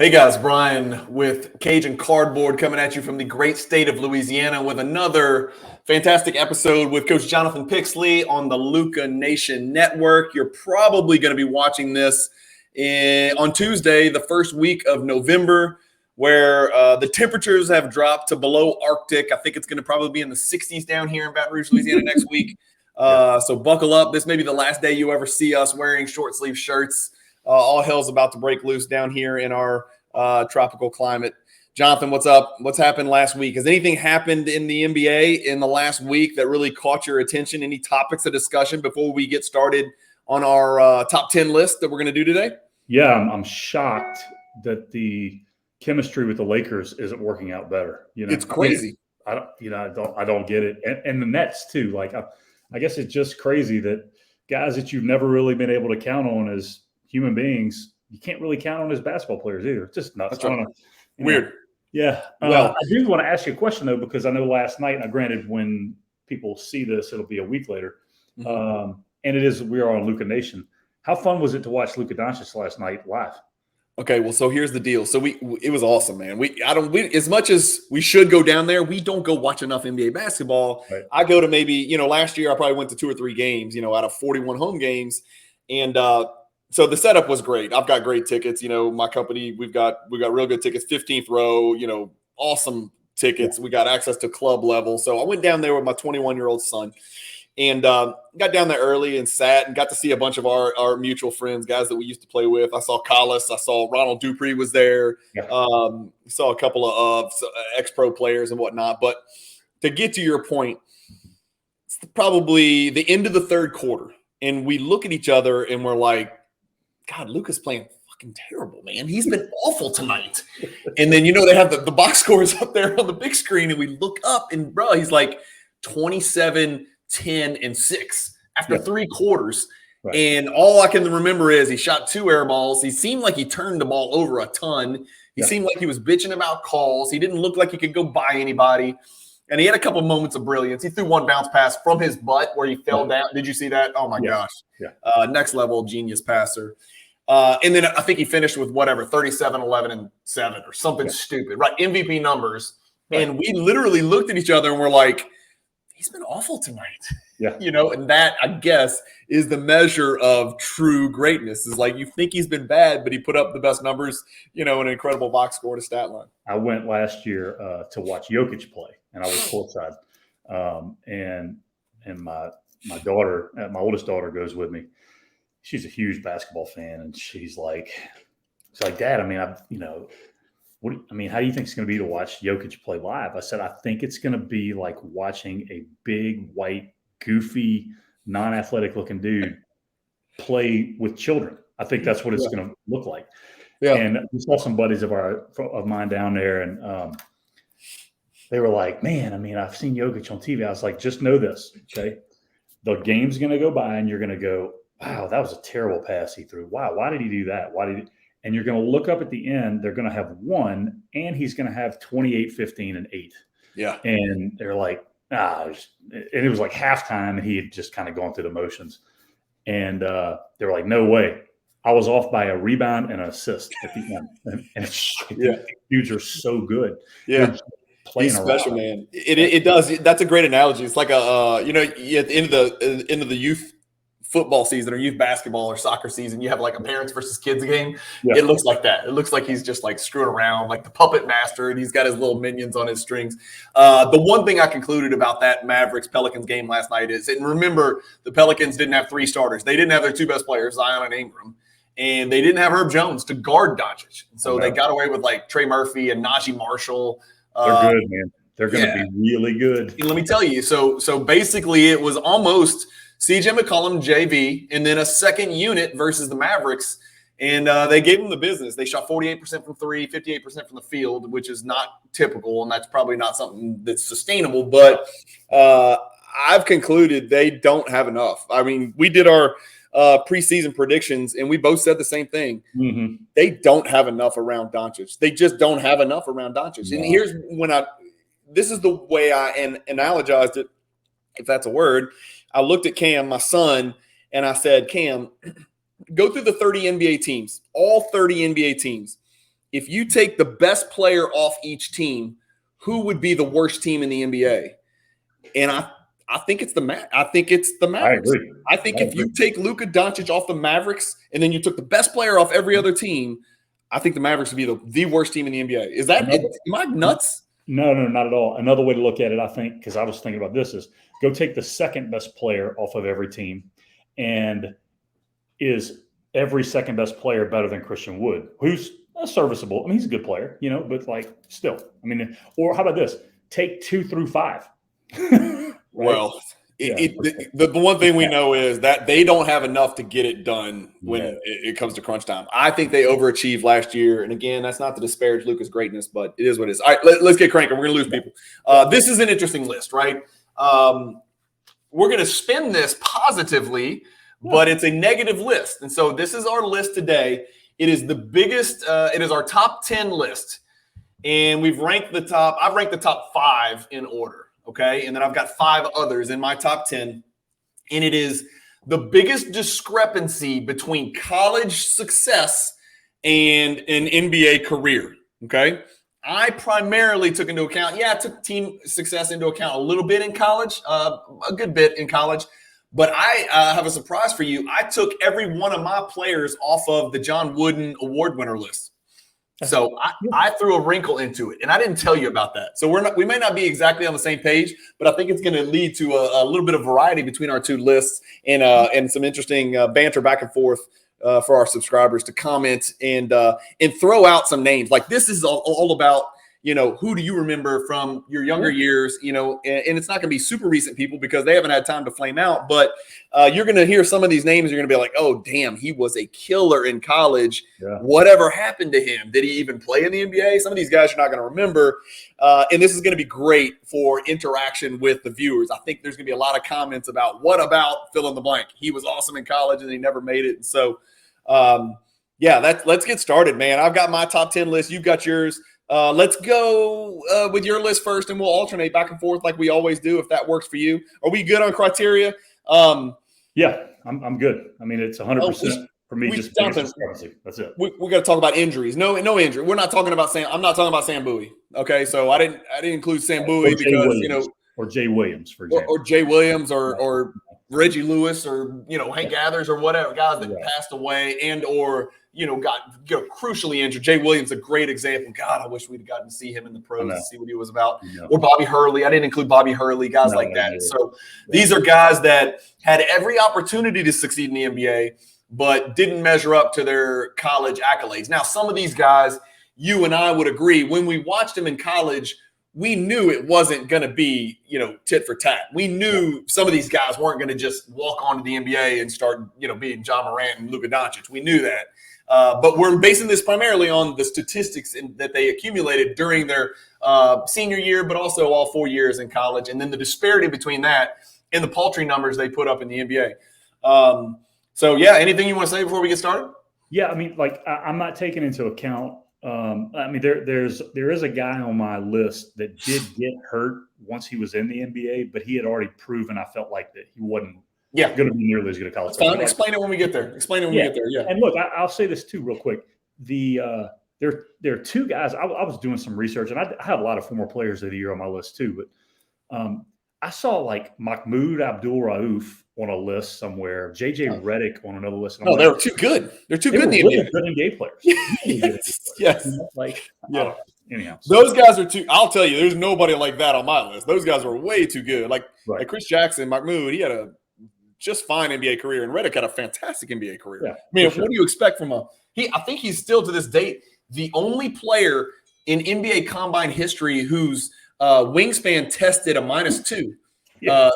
Hey guys, Brian with Cajun Cardboard coming at you from the great state of Louisiana with another fantastic episode with Coach Jonathan Pixley on the Luca Nation Network. You're probably going to be watching this on Tuesday, the first week of November, where the temperatures have dropped to below Arctic. I think it's going to probably be in the 60s down here in Baton Rouge, Louisiana next week. So buckle up. This may be the last day you ever see us wearing short sleeve shirts. All hell's about to break loose down here in our tropical climate. Jonathan, what's up? What's happened last week? Has anything happened in the NBA in the last week that really caught your attention? Any topics of discussion before we get started on our top 10 list that we're going to do today? Yeah, I'm shocked that the chemistry with the Lakers isn't working out better. It's crazy. I don't get it. And the Nets too. Like, I guess it's just crazy that guys that you've never really been able to count on as human beings, you can't really count on as basketball players either. It's just nuts. That's right. Weird. Yeah. Well, I do want to ask you a question though, because I know last night, and granted, when people see this, it'll be a week later. Mm-hmm. And we are on Luca Nation. How fun was it to watch Luka Doncic last night live? Okay, well, so here's the deal. So it was awesome, man. We as much as we should go down there, we don't go watch enough NBA basketball. Right. I go to maybe, last year I probably went to 2 or 3 games, out of 41 home games. And so the setup was great. I've got great tickets. My company, we've got real good tickets, 15th row, awesome tickets. Yeah. We got access to club level. So I went down there with my 21-year-old son and got down there early and sat and got to see a bunch of our mutual friends, guys that we used to play with. I saw Collis. I saw Ronald Dupree was there. Yeah. Saw a couple of ex-pro players and whatnot. But to get to your point, it's probably the end of the third quarter. And we look at each other and we're like, God, Luka's playing fucking terrible, man. He's been awful tonight. And then, they have the box scores up there on the big screen. And we look up and, bro, he's like 27, 10, and 6 after 3 quarters. Right. And all I can remember is he shot 2 air balls. He seemed like he turned the ball over a ton. He seemed like he was bitching about calls. He didn't look like he could go by anybody. And he had a couple of moments of brilliance. He threw one bounce pass from his butt where he fell down. Did you see that? Oh, my gosh. Yeah. Next level genius passer. And then I think he finished with 37, 11, and 7 or something stupid, right? MVP numbers. Right. And we literally looked at each other and we're like, he's been awful tonight. Yeah. And that, I guess, is the measure of true greatness. Is like you think he's been bad, but he put up the best numbers, an incredible box score to stat line. I went last year to watch Jokic play, and I was courtside. And my daughter, my oldest daughter, goes with me. She's a huge basketball fan, and she's like, Dad, how do you think it's going to be to watch Jokic play live? I said, I think it's going to be like watching a big, white, goofy, non-athletic looking dude play with children. I think that's what it's going to look like. Yeah. And we saw some buddies of mine down there, and they were like, man, I've seen Jokic on TV. I was like, just know this, okay? The game's going to go by, and you're going to go, wow, that was a terrible pass he threw. Wow, why did he do that? And you're going to look up at the end, they're going to have 1, and he's going to have 28, 15, and 8. Yeah. And they're like, and it was like halftime, and he had just kind of gone through the motions. And they were like, no way. I was off by a rebound and an assist at the end. And it's the dudes are so good. Yeah. He's special, man. It does. That's a great analogy. It's like at the end of the youth football season or youth basketball or soccer season, you have like a parents versus kids game. Yeah. It looks like that. It looks like he's just like screwing around like the puppet master, and he's got his little minions on his strings. The one thing I concluded about that Mavericks-Pelicans game last night is, and remember, the Pelicans didn't have 3 starters. They didn't have their 2 best players, Zion and Ingram, and they didn't have Herb Jones to guard Doncic. So they got away with like Trey Murphy and Najee Marshall. They're good, man. They're going to be really good. And let me tell you, so basically it was almost CJ McCollum, JV, and then a second unit versus the Mavericks. And they gave them the business. They shot 48% from 3, 58% from the field, which is not typical, and that's probably not something that's sustainable. But I've concluded they don't have enough. We did our preseason predictions, and we both said the same thing. Mm-hmm. They don't have enough around Doncic. They just don't have enough around Doncic. No. And here's this is the way I analogized it, if that's a word. I looked at Cam, my son, and I said, Cam, go through the 30 NBA teams, all 30 NBA teams, if you take the best player off each team, who would be the worst team in the NBA? And I think it's the Mavericks. I think if you take Luka Doncic off the Mavericks and then you took the best player off every other team, I think the Mavericks would be the worst team in the NBA. Is that am I nuts? No, not at all. Another way to look at it, I think, because I was thinking about this, is go take the second best player off of every team, and is every second best player better than Christian Wood, who's serviceable? I mean, he's a good player, but like still, I mean, or how about this? Take 2 through 5. Right? Well, the one thing we know is that they don't have enough to get it done when it comes to crunch time. I think they overachieved last year. And again, that's not to disparage Luka's greatness, but it is what it is. All right, let's get cranking. We're going to lose people. This is an interesting list, right? We're going to spin this positively, but it's a negative list. And so this is our list today. It is the biggest. It is our top 10 list. And I've ranked the top 5 in order. Okay. And then I've got 5 others in my top 10. And it is the biggest discrepancy between college success and an NBA career. Okay. I primarily took into account, I took team success into account a little bit in college, a good bit in college. But I have a surprise for you. I took every one of my players off of the John Wooden award winner list. So I threw a wrinkle into it, and I didn't tell you about that. So we may not be exactly on the same page, but I think it's going to lead to a little bit of variety between our 2 lists and some interesting banter back and forth for our subscribers to comment and throw out some names. Like this is all about, who do you remember from your younger years, and it's not going to be super recent people because they haven't had time to flame out, but you're going to hear some of these names. You're going to be like, oh, damn, he was a killer in college. Yeah. Whatever happened to him? Did he even play in the NBA? Some of these guys you're not going to remember. And this is going to be great for interaction with the viewers. I think there's going to be a lot of comments about what about fill in the blank. He was awesome in college and he never made it. And so, let's get started, man. I've got my top 10 list. You've got yours. Let's go with your list first, and we'll alternate back and forth like we always do, if that works for you. Are we good on criteria? Yeah, I'm good. I mean, it's 100% for me. Just that's it. We got to talk about injuries. No injury. We're not talking about I'm not talking about Sam Bowie. Okay, so I didn't include Sam Bowie because or Jay Williams, for example, or Jay Williams, or Reggie Lewis, or Hank Gathers, or whatever guys that passed away and or got crucially injured. Jay Williams, a great example. God, I wish we'd gotten to see him in the pros to see what he was about. Or Bobby Hurley. I didn't include Bobby Hurley, guys like that. So these are guys that had every opportunity to succeed in the NBA, but didn't measure up to their college accolades. Now, some of these guys, you and I would agree, when we watched them in college, we knew it wasn't going to be, tit for tat. We knew some of these guys weren't going to just walk onto the NBA and start, being John Morant and Luka Doncic. We knew that. But we're basing this primarily on the statistics that they accumulated during their senior year, but also all 4 years in college. And then the disparity between that and the paltry numbers they put up in the NBA. Anything you want to say before we get started? Yeah, I mean, I'm not taking into account. There is a guy on my list that did get hurt once he was in the NBA, but he had already proven, I felt like, that he wasn't going to be nearly as good a college player. Explain it when we get there. Yeah. And look, I'll say this too, real quick. There are 2 guys. I was doing some research, and I have a lot of former players of the year on my list too. But I saw Mahmoud Abdul-Rauf on a list somewhere, JJ Redick on another list. No, they're too good. They're too good in the NBA. Good NBA players. Yes. Anyhow, those guys are too. I'll tell you, there's nobody like that on my list. Those guys were way too good. Like Chris Jackson, Mahmoud, he had a just fine NBA career, and Redick had a fantastic NBA career. Yeah, I mean, what do you expect from I think he's still to this date the only player in NBA Combine history whose wingspan tested a -2,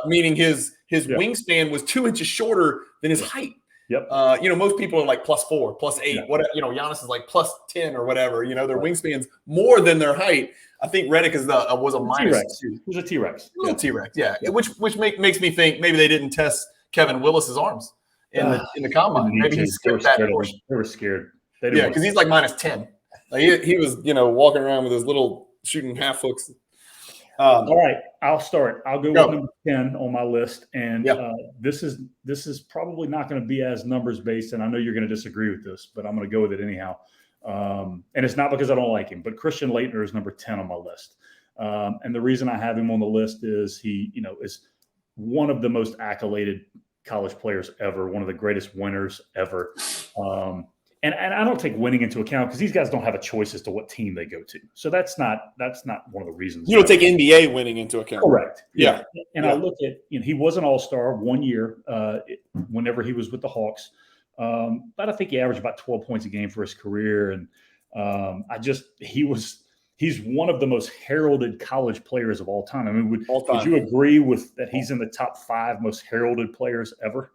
meaning his wingspan was 2 inches shorter than his height. Yep. Most people are like +4, +8. Whatever. Giannis is like +10 or whatever. Their wingspan's more than their height. I think Redick was a -2. He was a T-Rex. T-Rex. Yeah. Which makes me think maybe they didn't test Kevin Willis's arms in the combine. Maybe he skipped that portion. They were scared. Because he's like -10. Like he was, walking around with his little shooting half hooks. All right, I'll start. I'll go with number 10 on my list, and this is probably not going to be as numbers based, and I know you're going to disagree with this, but I'm going to go with it anyhow. And it's not because I don't like him, but Christian Laettner is number 10 on my list. And the reason I have him on the list is he, is one of the most accoladed college players ever, one of the greatest winners ever. And I don't take winning into account because these guys don't have a choice as to what team they go to. So that's not one of the reasons. You don't take NBA winning into account. Correct. Yeah. And I look at, he was an all-star 1 year whenever he was with the Hawks. But I think he averaged about 12 points a game for his career. And he's one of the most heralded college players of all time. I mean, would you agree with that he's in the top 5 most heralded players ever?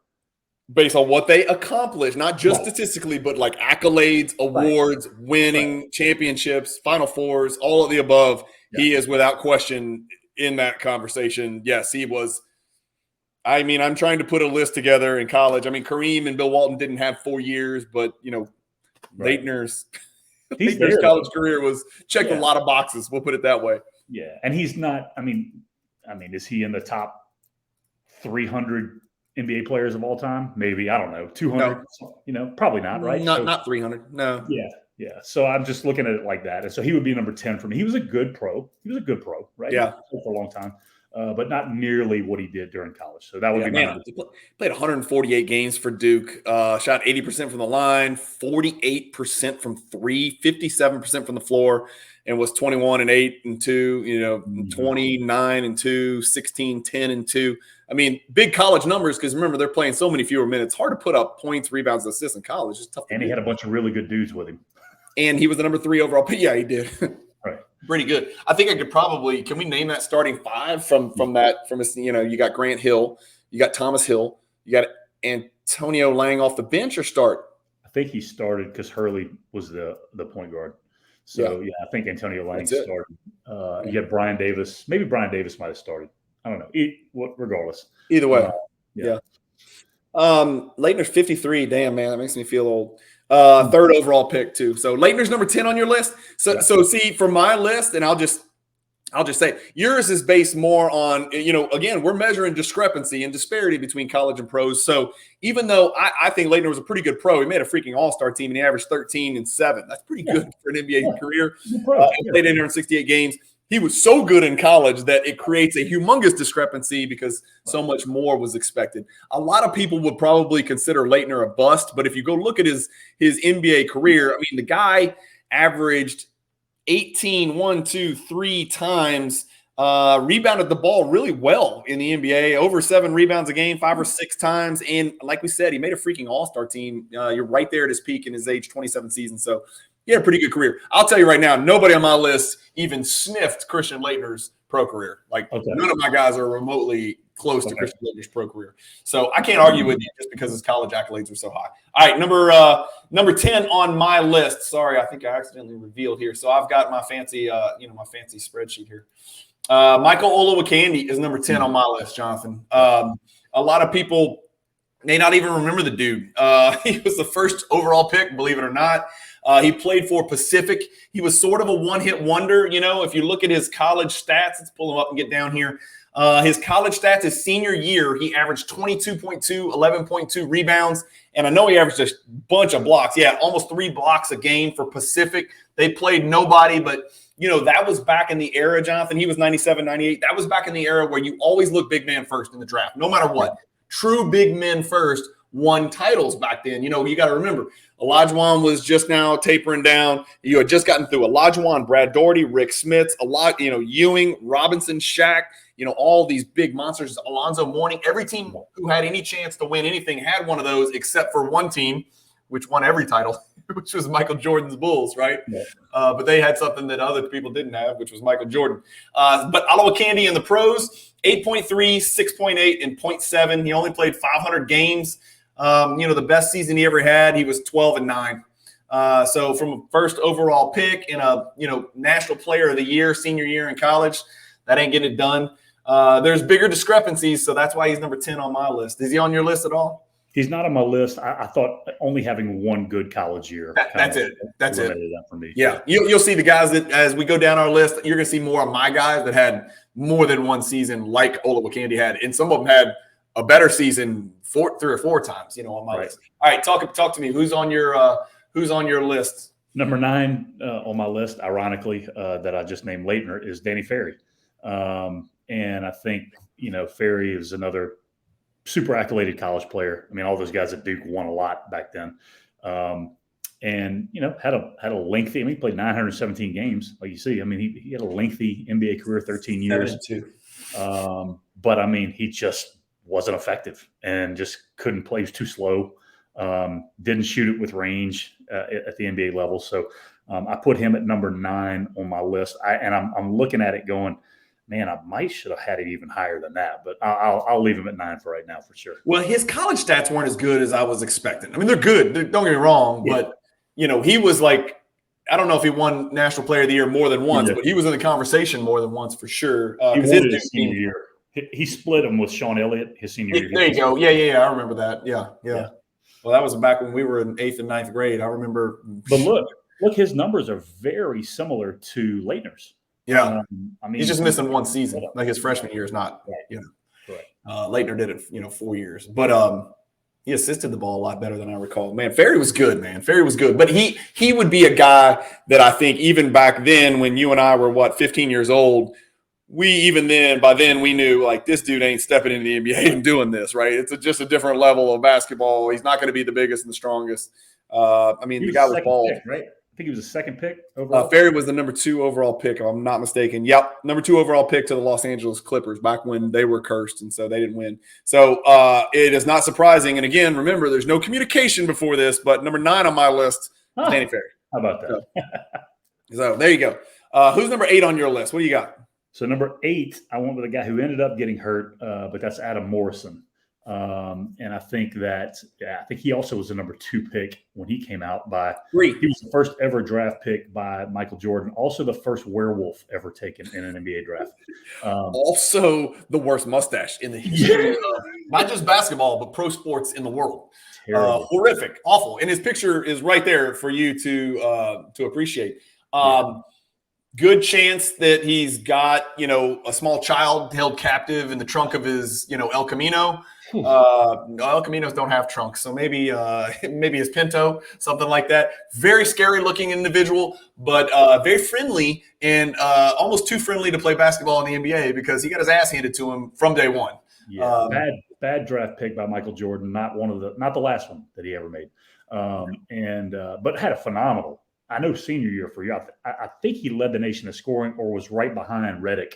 Based on what they accomplished, not just statistically, but like accolades, awards, winning championships, Final Fours, all of the above. Yeah. He is without question in that conversation. Yes, he was. I mean, I'm trying to put a list together in college. I mean, Kareem and Bill Walton didn't have 4 years, but, Laettner's college career was checked a lot of boxes. We'll put it that way. Yeah. And he's not, I mean, is he in the top 300 NBA players of all time? Maybe, I don't know, 200, probably not, right? Not 300. No. Yeah. So I'm just looking at it like that. And so he would be number 10 for me. He was a good pro, right? Yeah. For a long time, but not nearly what he did during college. So that would be my number. He played 148 games for Duke, shot 80% from the line, 48% from 3, 57% from the floor, and was 21-8-2, 29-2, 16-10-2. I mean, big college numbers because remember they're playing so many fewer minutes. Hard to put up points, rebounds, and assists in college. It's tough. And he had a bunch of really good dudes with him. And he was the number 3 overall pick. Yeah, he did. Right. Pretty good. I think I could probably. Can we name that starting 5 from his? You got Grant Hill, you got Thomas Hill, you got Antonio Lang off the bench or start. I think he started because Hurley was the point guard. So I think Antonio Lang started. You had Brian Davis. Maybe Brian Davis might have started. I don't know. Regardless. Either way. Laettner's 53. Damn, man, that makes me feel old. 3rd overall pick too. So Laettner's number 10 on your list. So see, for my list, and I'll just say yours is based more on, again, we're measuring discrepancy and disparity between college and pros. So even though I think Laettner was a pretty good pro, he made a freaking all-star team and he averaged 13 and 7. That's pretty good for an NBA career. He played 868 games. He was so good in college that it creates a humongous discrepancy because so much more was expected. A lot of people would probably consider Laettner a bust, but if you go look at his NBA career, I mean, the guy averaged 3 times, rebounded the ball really well in the NBA, over 7 rebounds a game, 5 or 6 times. And like we said, he made a freaking all-star team. You're right there at his peak in his age 27 season. So he had a pretty good career. I'll tell you right now, nobody on my list even sniffed Christian Laettner's pro career. None of my guys are remotely close to Christian Laettner's pro career. So I can't argue with you just because his college accolades are so high. All right, number 10 on my list. Sorry, I think I accidentally revealed here. So I've got my fancy, my fancy spreadsheet here. Michael Olowokandi is number 10 on my list, Jonathan. A lot of people may not even remember the dude. He was the first overall pick, believe it or not. He played for Pacific. He was sort of a one-hit wonder. If you look at his college stats, let's pull him up and get down here. His college stats, his senior year, he averaged 22.2, 11.2 rebounds. And I know he averaged a bunch of blocks. Yeah, almost 3 blocks a game for Pacific. They played nobody, but, that was back in the era, Jonathan. He was 97, 98. That was back in the era where you always look big man first in the draft, no matter what. True big men first won titles back then. You got to remember, Olajuwon was just now tapering down. You had just gotten through Olajuwon, Brad Daugherty, Rick Smits, Ewing, Robinson, Shaq, all these big monsters, Alonzo Mourning. Every team who had any chance to win anything had one of those except for one team, which won every title, which was Michael Jordan's Bulls, right? Yeah. But they had something that other people didn't have, which was Michael Jordan. But Olowokandi in the pros, 8.3, 6.8, and 0.7. He only played 500 games. The best season he ever had, he was 12-9. So from a first overall pick and a, National Player of the Year, senior year in college, that ain't getting it done. There's bigger discrepancies, so that's why he's number 10 on my list. Is he on your list at all? He's not on my list. I thought only having one good college year. That's it. That's it. That for me. Yeah. You'll see the guys that, as we go down our list, you're going to see more of my guys that had more than one season like Olowokandi had. And some of them had a better season 3 or 4 times, on my list. All right. Talk to me. Who's on your list? Number 9 on my list, ironically, that I just named Leitner, is Danny Ferry. And I think, Ferry is another super accoladed college player. I mean, all those guys at Duke won a lot back then. And, had a lengthy, he played 917 games, like you see. I mean, he had a lengthy NBA career, 13 years. 72. But, he just wasn't effective and just couldn't play. He was too slow. Didn't shoot it with range at the NBA level. So I put him at number 9 on my list. I'm looking at it going, man, I should have had it even higher than that. But I'll leave him at 9 for right now for sure. Well, his college stats weren't as good as I was expecting. I mean, they're good. Don't get me wrong. Yeah. But, he was like, I don't know if he won National Player of the Year more than once, but he was in the conversation more than once for sure. He won his senior year. He split him with Sean Elliott his senior year. There you go. Yeah. I remember that. Yeah. Well, that was back when we were in 8th and 9th grade. I remember. But look, his numbers are very similar to Leitner's. Yeah. He's just missing one season. Like his freshman year is not, Correct. Leitner did it, 4 years. But he assisted the ball a lot better than I recall. Man, Ferry was good, man. Ferry was good. But he would be a guy that I think even back then when you and I were, 15 years old, by then we knew like this dude ain't stepping into the NBA and doing this, right? It's just a different level of basketball. He's not going to be the biggest and the strongest. The guy was bald. Pick, right? I think he was the 2nd pick overall. Ferry was the number 2 overall pick, if I'm not mistaken. Yep, number 2 overall pick to the Los Angeles Clippers back when they were cursed, and so they didn't win. So it is not surprising. And again, remember, there's no communication before this, but number 9 on my list is Danny Ferry. How about that? So there you go. Who's number 8 on your list? What do you got? So number 8, I went with a guy who ended up getting hurt, but that's Adam Morrison. And I think he also was the number 2 pick when he came out by 3. He was the first ever draft pick by Michael Jordan. Also the first werewolf ever taken in an NBA draft. Also the worst mustache in the history of not just basketball, but pro sports in the world. Horrific, awful. And his picture is right there for you to appreciate. Good chance that he's got, a small child held captive in the trunk of his, El Camino. El Caminos don't have trunks, so maybe his Pinto, something like that. Very scary looking individual, but very friendly and almost too friendly to play basketball in the NBA because he got his ass handed to him from day one. Yeah, bad draft pick by Michael Jordan, not the last one that he ever made, but had a phenomenal. I know senior year for you. I think he led the nation in scoring or was right behind Redick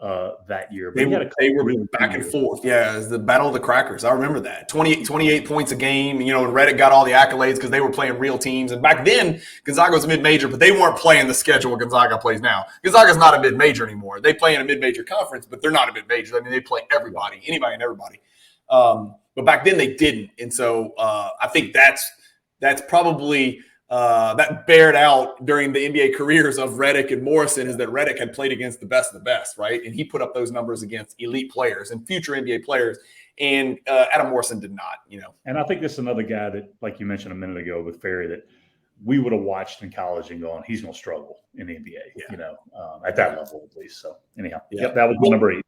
that year. But they were really back and forth. Yeah, it was the Battle of the Crackers. I remember that. 28 points a game. And Redick got all the accolades because they were playing real teams. And back then, Gonzaga was a mid-major, but they weren't playing the schedule Gonzaga plays now. Gonzaga's not a mid-major anymore. They play in a mid-major conference, but they're not a mid-major. I mean, they play anybody and everybody. But back then they didn't. And so I think that's probably – that bared out during the NBA careers of Redick and Morrison is that Redick had played against the best of the best, right? And he put up those numbers against elite players and future NBA players. And Adam Morrison did not, And I think this is another guy that, like you mentioned a minute ago with Ferry, that we would have watched in college and gone, he's going to struggle in the NBA, at that level at least. So anyhow, that was number 8.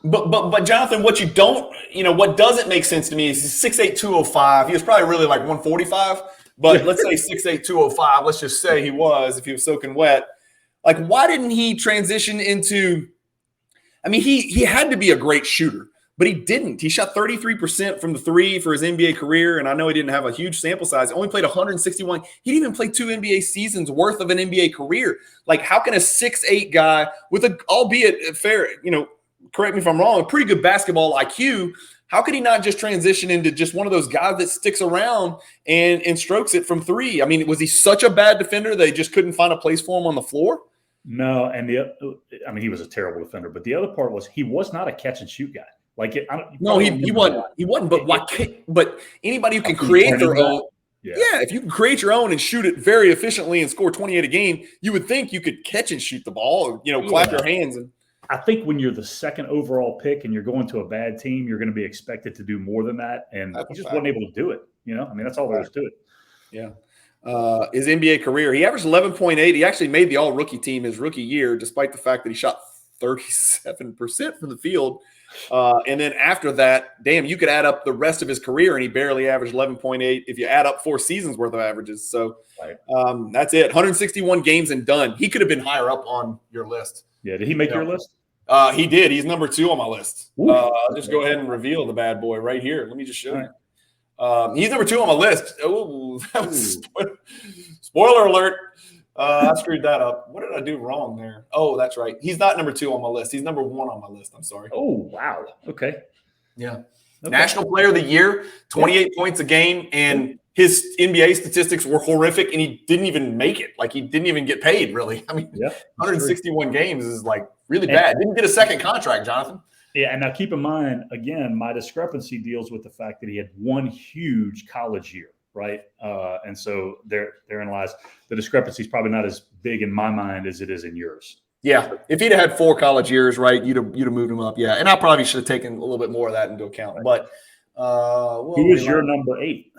But Jonathan, what you don't, what doesn't make sense to me is 6'8", 205. He was probably really like 145. But let's say 6'8", 205. Let's just say he was, if he was soaking wet. Like, why didn't he transition into – I mean, he had to be a great shooter, but he didn't. He shot 33% from the 3 for his NBA career, and I know he didn't have a huge sample size. Only played 161. He didn't even play 2 NBA seasons worth of an NBA career. Like, how can a 6'8" guy with albeit fair, correct me if I'm wrong, a pretty good basketball IQ – how could he not just transition into just one of those guys that sticks around and strokes it from 3? I mean, was he such a bad defender they just couldn't find a place for him on the floor? No, and he was a terrible defender. But the other part was he was not a catch and shoot guy. Like he wasn't. He wasn't. But why? But anybody who can create their own. Yeah, if you can create your own and shoot it very efficiently and score 28 a game, you would think you could catch and shoot the ball. Clap your hands and. I think when you're the 2nd overall pick and you're going to a bad team, you're going to be expected to do more than that. And he just wasn't able to do it. That's all there is to it. Yeah. His NBA career, he averaged 11.8. He actually made the all-rookie team his rookie year, despite the fact that he shot 37% from the field. And then after that, damn, you could add up the rest of his career, and he barely averaged 11.8 if you add up 4 seasons worth of averages. So that's it. 161 games and done. He could have been higher up on your list. Yeah. Did he make your list? He did. He's number 2 on my list. I'll just go ahead and reveal the bad boy right here. Let me just show you. He's number 2 on my list. Oh, that was spoiler alert. I screwed that up. What did I do wrong there? Oh, that's right. He's not number 2 on my list. He's number 1 on my list. I'm sorry. Oh, wow. Okay. Yeah. Okay. National Player of the Year, 28 points a game, and his NBA statistics were horrific, and he didn't even make it. Like, he didn't even get paid, really. I mean, 161 games is, like, really bad. Didn't get a second contract, Jonathan. Yeah, and now keep in mind, again, my discrepancy deals with the fact that he had one huge college year. Right. And so therein lies the discrepancy is probably not as big in my mind as it is in yours. Yeah. If he'd have had 4 college years, right, you'd have moved him up. Yeah. And I probably should have taken a little bit more of that into account. But who is your number 8?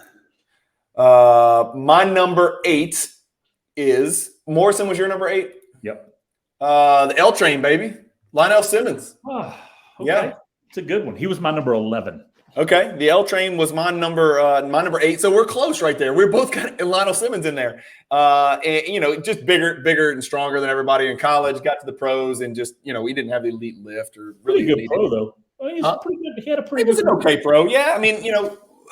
My number 8 is Morrison was your number 8? Yep. The L train, baby. Lionel Simmons. Okay. Yeah. It's a good one. He was my number 11. Okay, the L train was my number 8, so we're close right there. We're both got Lionel Simmons in there, and just bigger and stronger than everybody in college. Got to the pros, and just he didn't have the elite lift or really good pro though. Well, he's pretty good. He had a pretty. He was an okay pro. Yeah, I mean,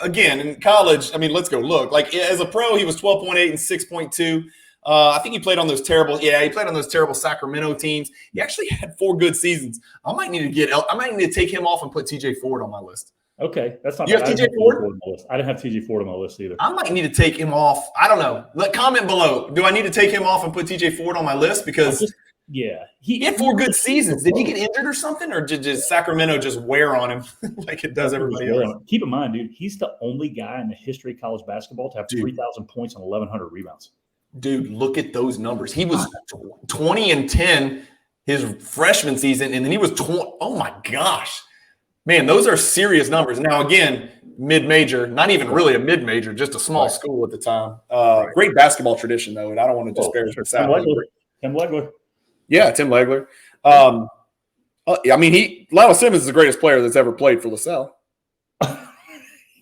again in college. I mean, let's go look. Like as a pro, he was 12.8 and 6.2. I think he played on those terrible. Yeah, he played on those terrible Sacramento teams. He actually had 4 good seasons. I might need to take him off and put TJ Ford on my list. Okay, that's not. You have TJ Ford? I didn't have TJ Ford on my list either. I might need to take him off. I don't know. Comment below. Do I need to take him off and put TJ Ford on my list? Because he had 4 good seasons. Did he get injured or something, or did Sacramento just wear on him like it does everybody else? Keep in mind, dude, he's the only guy in the history of college basketball to have 3,000 points and 1,100 rebounds. Dude, look at those numbers. He was 20 and 10 his freshman season, and then he was 20. Oh my gosh. Man, those are serious numbers. Now, again, mid-major, not even really a mid-major, just a small school at the time. Great basketball tradition, though, and I don't want to disparage the South. Tim Legler. Yeah, Tim Legler. I mean, Lionel Simmons is the greatest player that's ever played for LaSalle.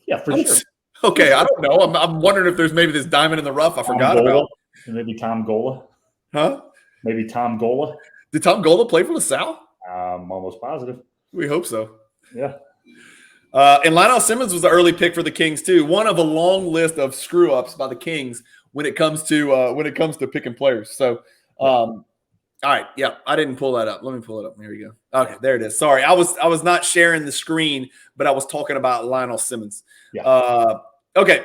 Yeah, for sure. Okay, I don't know. I'm wondering if there's maybe this diamond in the rough I forgot about. Maybe Tom Gola. Huh? Maybe Tom Gola. Did Tom Gola play for LaSalle? I'm almost positive. We hope so. Yeah. And Lionel Simmons was the early pick for the Kings too. One of a long list of screw ups by the Kings when it comes to picking players. So, all right, yeah, I didn't pull that up. Let me pull it up. Here we go. Okay, there it is. Sorry, I was not sharing the screen, but I was talking about Lionel Simmons. Yeah. Okay,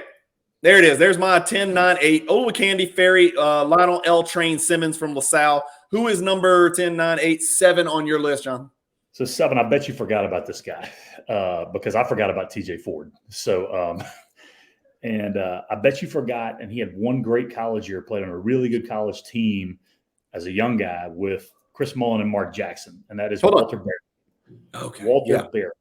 there it is. There's my 10, 9, 8. Olowokandi, Ferry, Lionel L. Train Simmons from LaSalle. Who is number 10, 9, 8, 7 on your list, John? So 7, I bet you forgot about this guy because I forgot about TJ Ford. So, I bet you forgot, and he had one great college year, played on a really good college team as a young guy with Chris Mullin and Mark Jackson, and that is Walter Berry. Okay. Walter Berry.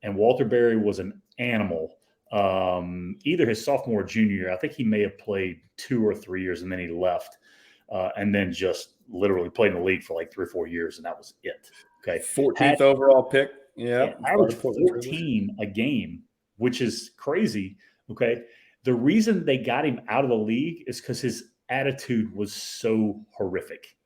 And Walter Berry was an animal. Either his sophomore or junior year, I think he may have played 2 or 3 years, and then he left, and then just literally played in the league for like 3 or 4 years, and that was it. Okay, 14th overall pick. Yeah, average 14 a game, which is crazy. Okay, the reason they got him out of the league is because his attitude was so horrific,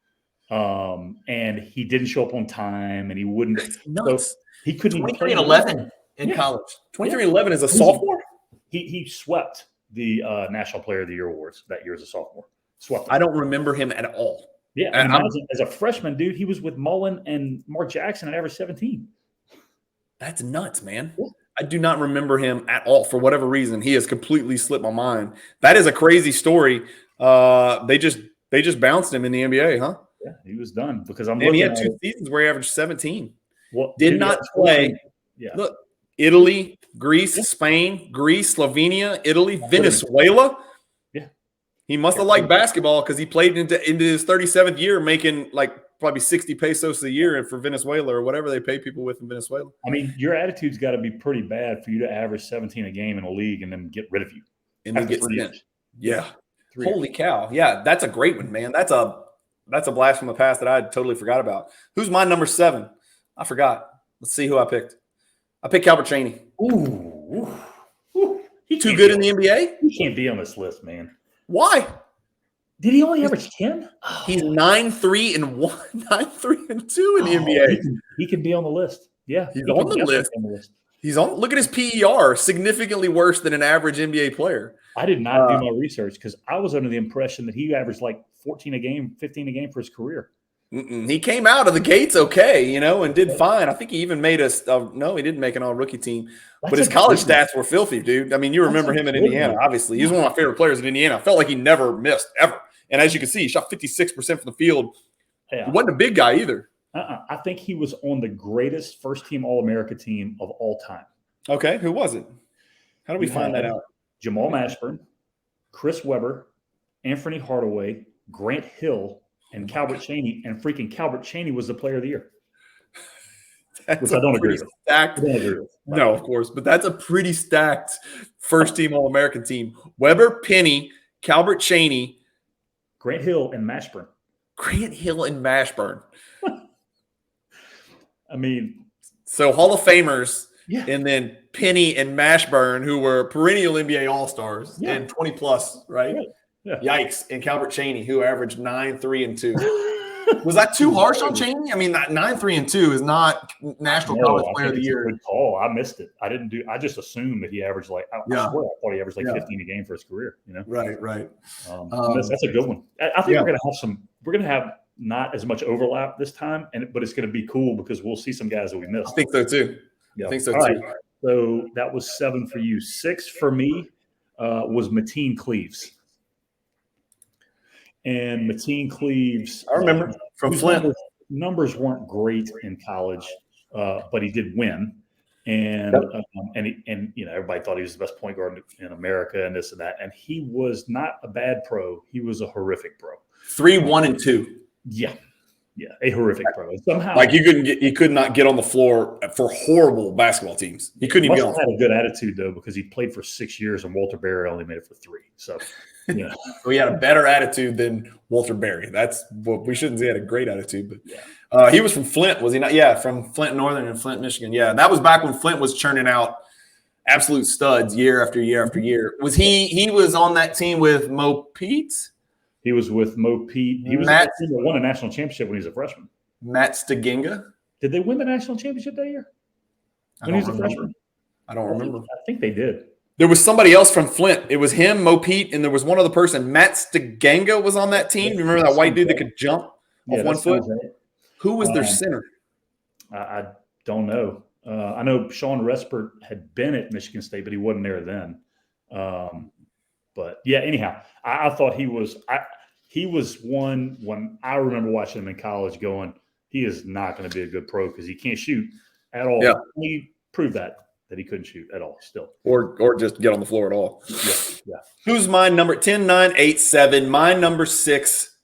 and he didn't show up on time, and he wouldn't. So he couldn't even play. 23-11 in college. 23-11 as a sophomore. He swept the National Player of the Year awards that year as a sophomore. Swept them. I don't remember him at all. Yeah, and as a freshman, dude, he was with Mullin and Mark Jackson and averaged 17. That's nuts, man. I do not remember him at all for whatever reason. He has completely slipped my mind. That is a crazy story. They just bounced him in the NBA, huh? Yeah, he was done because he had 2 seasons where he averaged 17. Well, did not play. Yeah. Look, Italy, Greece, Spain, Greece, Slovenia, Italy, Venezuela. He must have liked basketball because he played into his 37th year, making like probably 60 pesos a year for Venezuela or whatever they pay people with in Venezuela. I mean, your attitude's got to be pretty bad for you to average 17 a game in a league and then get rid of you. And then get sent. Yeah. Holy cow. Yeah, that's a great one, man. That's a That's a blast from the past that I totally forgot about. Who's my number 7? I forgot. Let's see who I picked. I picked Calbert Cheaney. Ooh. He too good in the NBA? He can't be on this list, man. Why? Did he only average 10? He's 9-3 and 1, 9-3 and 2 in the NBA. He can be on the list. Yeah, he's on the list. He's on. Look at his PER, significantly worse than an average NBA player. I did not do my research because I was under the impression that he averaged like 14 a game, 15 a game for his career. He came out of the gates okay, and did fine. I think he even made us. No, he didn't make an all-rookie team. But his college stats were filthy, dude. I mean, you remember him in Indiana, obviously. He was one of my favorite players in Indiana. I felt like he never missed, ever. And as you can see, he shot 56% from the field. Yeah. He wasn't a big guy either. I think he was on the greatest first-team All-America team of all time. Okay, who was it? How do we find that out? Jamal Mashburn, Chris Webber, Anthony Hardaway, Grant Hill, and Calbert Cheaney. And freaking Calbert Cheaney was the player of the year. Which I don't agree with. Stacked. No, of course. But that's a pretty stacked first-team All-American team. Webber, Penny, Calbert Cheaney, Grant Hill, and Mashburn. Grant Hill and Mashburn. I mean, so Hall of Famers, and then Penny and Mashburn, who were perennial NBA All-Stars and 20+, right? Yeah. Yikes. And Calbert Cheaney, who averaged 9, 3, and 2. Was that too harsh on Cheaney? I mean, 9, 3, and 2 is not National College Player of the Year. Good call. I missed it. I just assumed that he averaged I swear I thought he averaged 15 a game for his career. Right. That's a good one. I think we're gonna have not as much overlap this time, but it's gonna be cool because we'll see some guys that we missed. I think so too. Yeah. I think so too. Right. So that was 7 for you. 6 for me was Mateen Cleaves. And Mateen Cleaves, I remember from Flint. Numbers weren't great in college, but he did win. And everybody thought he was the best point guard in America and this and that. And he was not a bad pro. He was a horrific pro. 3, 1, and 2. Yeah, a horrific pro. And somehow, he could not get on the floor for horrible basketball teams. He couldn't even get on. He had a good attitude though because he played for 6 years and Walter Berry only made it for 3. So. Yeah, so he had a better attitude than Walter Berry. That's what we shouldn't say. He had a great attitude, but he was from Flint, was he not? Yeah, from Flint Northern and Flint, Michigan. Yeah, that was back when Flint was churning out absolute studs year after year after year. Was he was on that team with Mo Pete? He was with Mo Pete. He was won a national championship when he was a freshman. Matt Staginga. Did they win the national championship that year? When he was a freshman? I don't remember. I think they did. There was somebody else from Flint. It was him, Mo Pete, and there was one other person. Matt Staganga was on that team. You remember that white dude that could jump off 1 foot? Right. Who was their center? I don't know. I know Sean Respert had been at Michigan State, but he wasn't there then. But yeah, anyhow, I thought he was one when I remember watching him in college going, he is not going to be a good pro because he can't shoot at all. Yeah. He proved that he couldn't shoot at all still. Or just get on the floor at all. Yeah. Who's my number? 10, 9, 8, 7. My number 6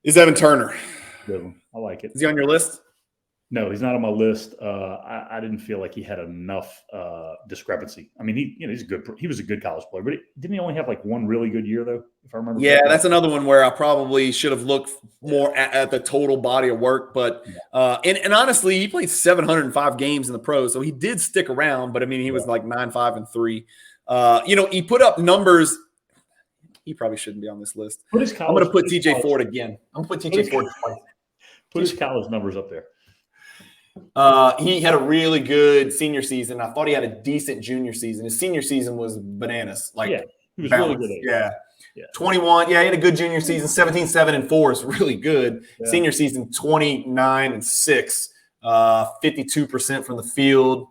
is Evan Turner. Good one. I like it. Is he on your list? No, he's not on my list. I didn't feel like he had enough discrepancy. I mean, he was a good college player, but didn't he only have like one really good year though? If I remember. Yeah, correctly? That's another one where I probably should have looked more at the total body of work. But and honestly, he played 705 games in the pros, so he did stick around. But I mean, he was like 9, 5, and 3. He put up numbers. He probably shouldn't be on this list. I'm going to put TJ Ford again. I'm going to put TJ Ford twice. Put his college numbers up there. He had a really good senior season. I thought he had a decent junior season. His senior season was bananas. He was really good. Yeah. 21. Yeah, he had a good junior season. 17, 7, and 4 is really good. Yeah. Senior season, 29 and 6, 52% from the field,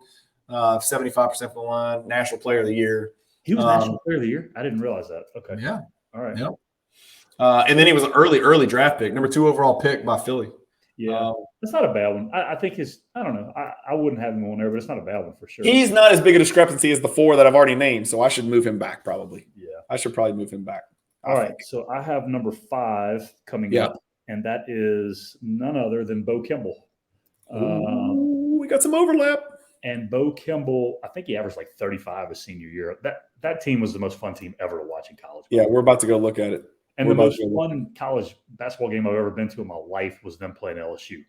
75% from the line. National Player of the Year. He was National Player of the Year. I didn't realize that. Okay. Yeah. All right. Yeah. And then he was an early draft pick, number 2 overall pick by Philly. Yeah, it's not a bad one. I think I don't know. I wouldn't have him on there, but it's not a bad one for sure. He's not as big a discrepancy as the 4 that I've already named, so I should move him back probably. Yeah. I should probably move him back. All right, so I have number 5 coming up, and that is none other than Bo Kimble. We got some overlap. And Bo Kimble, I think he averaged like 35 his senior year. That team was the most fun team ever to watch in college. Yeah, we're about to go look at it. And the most fun college basketball game I've ever been to in my life was them playing LSU.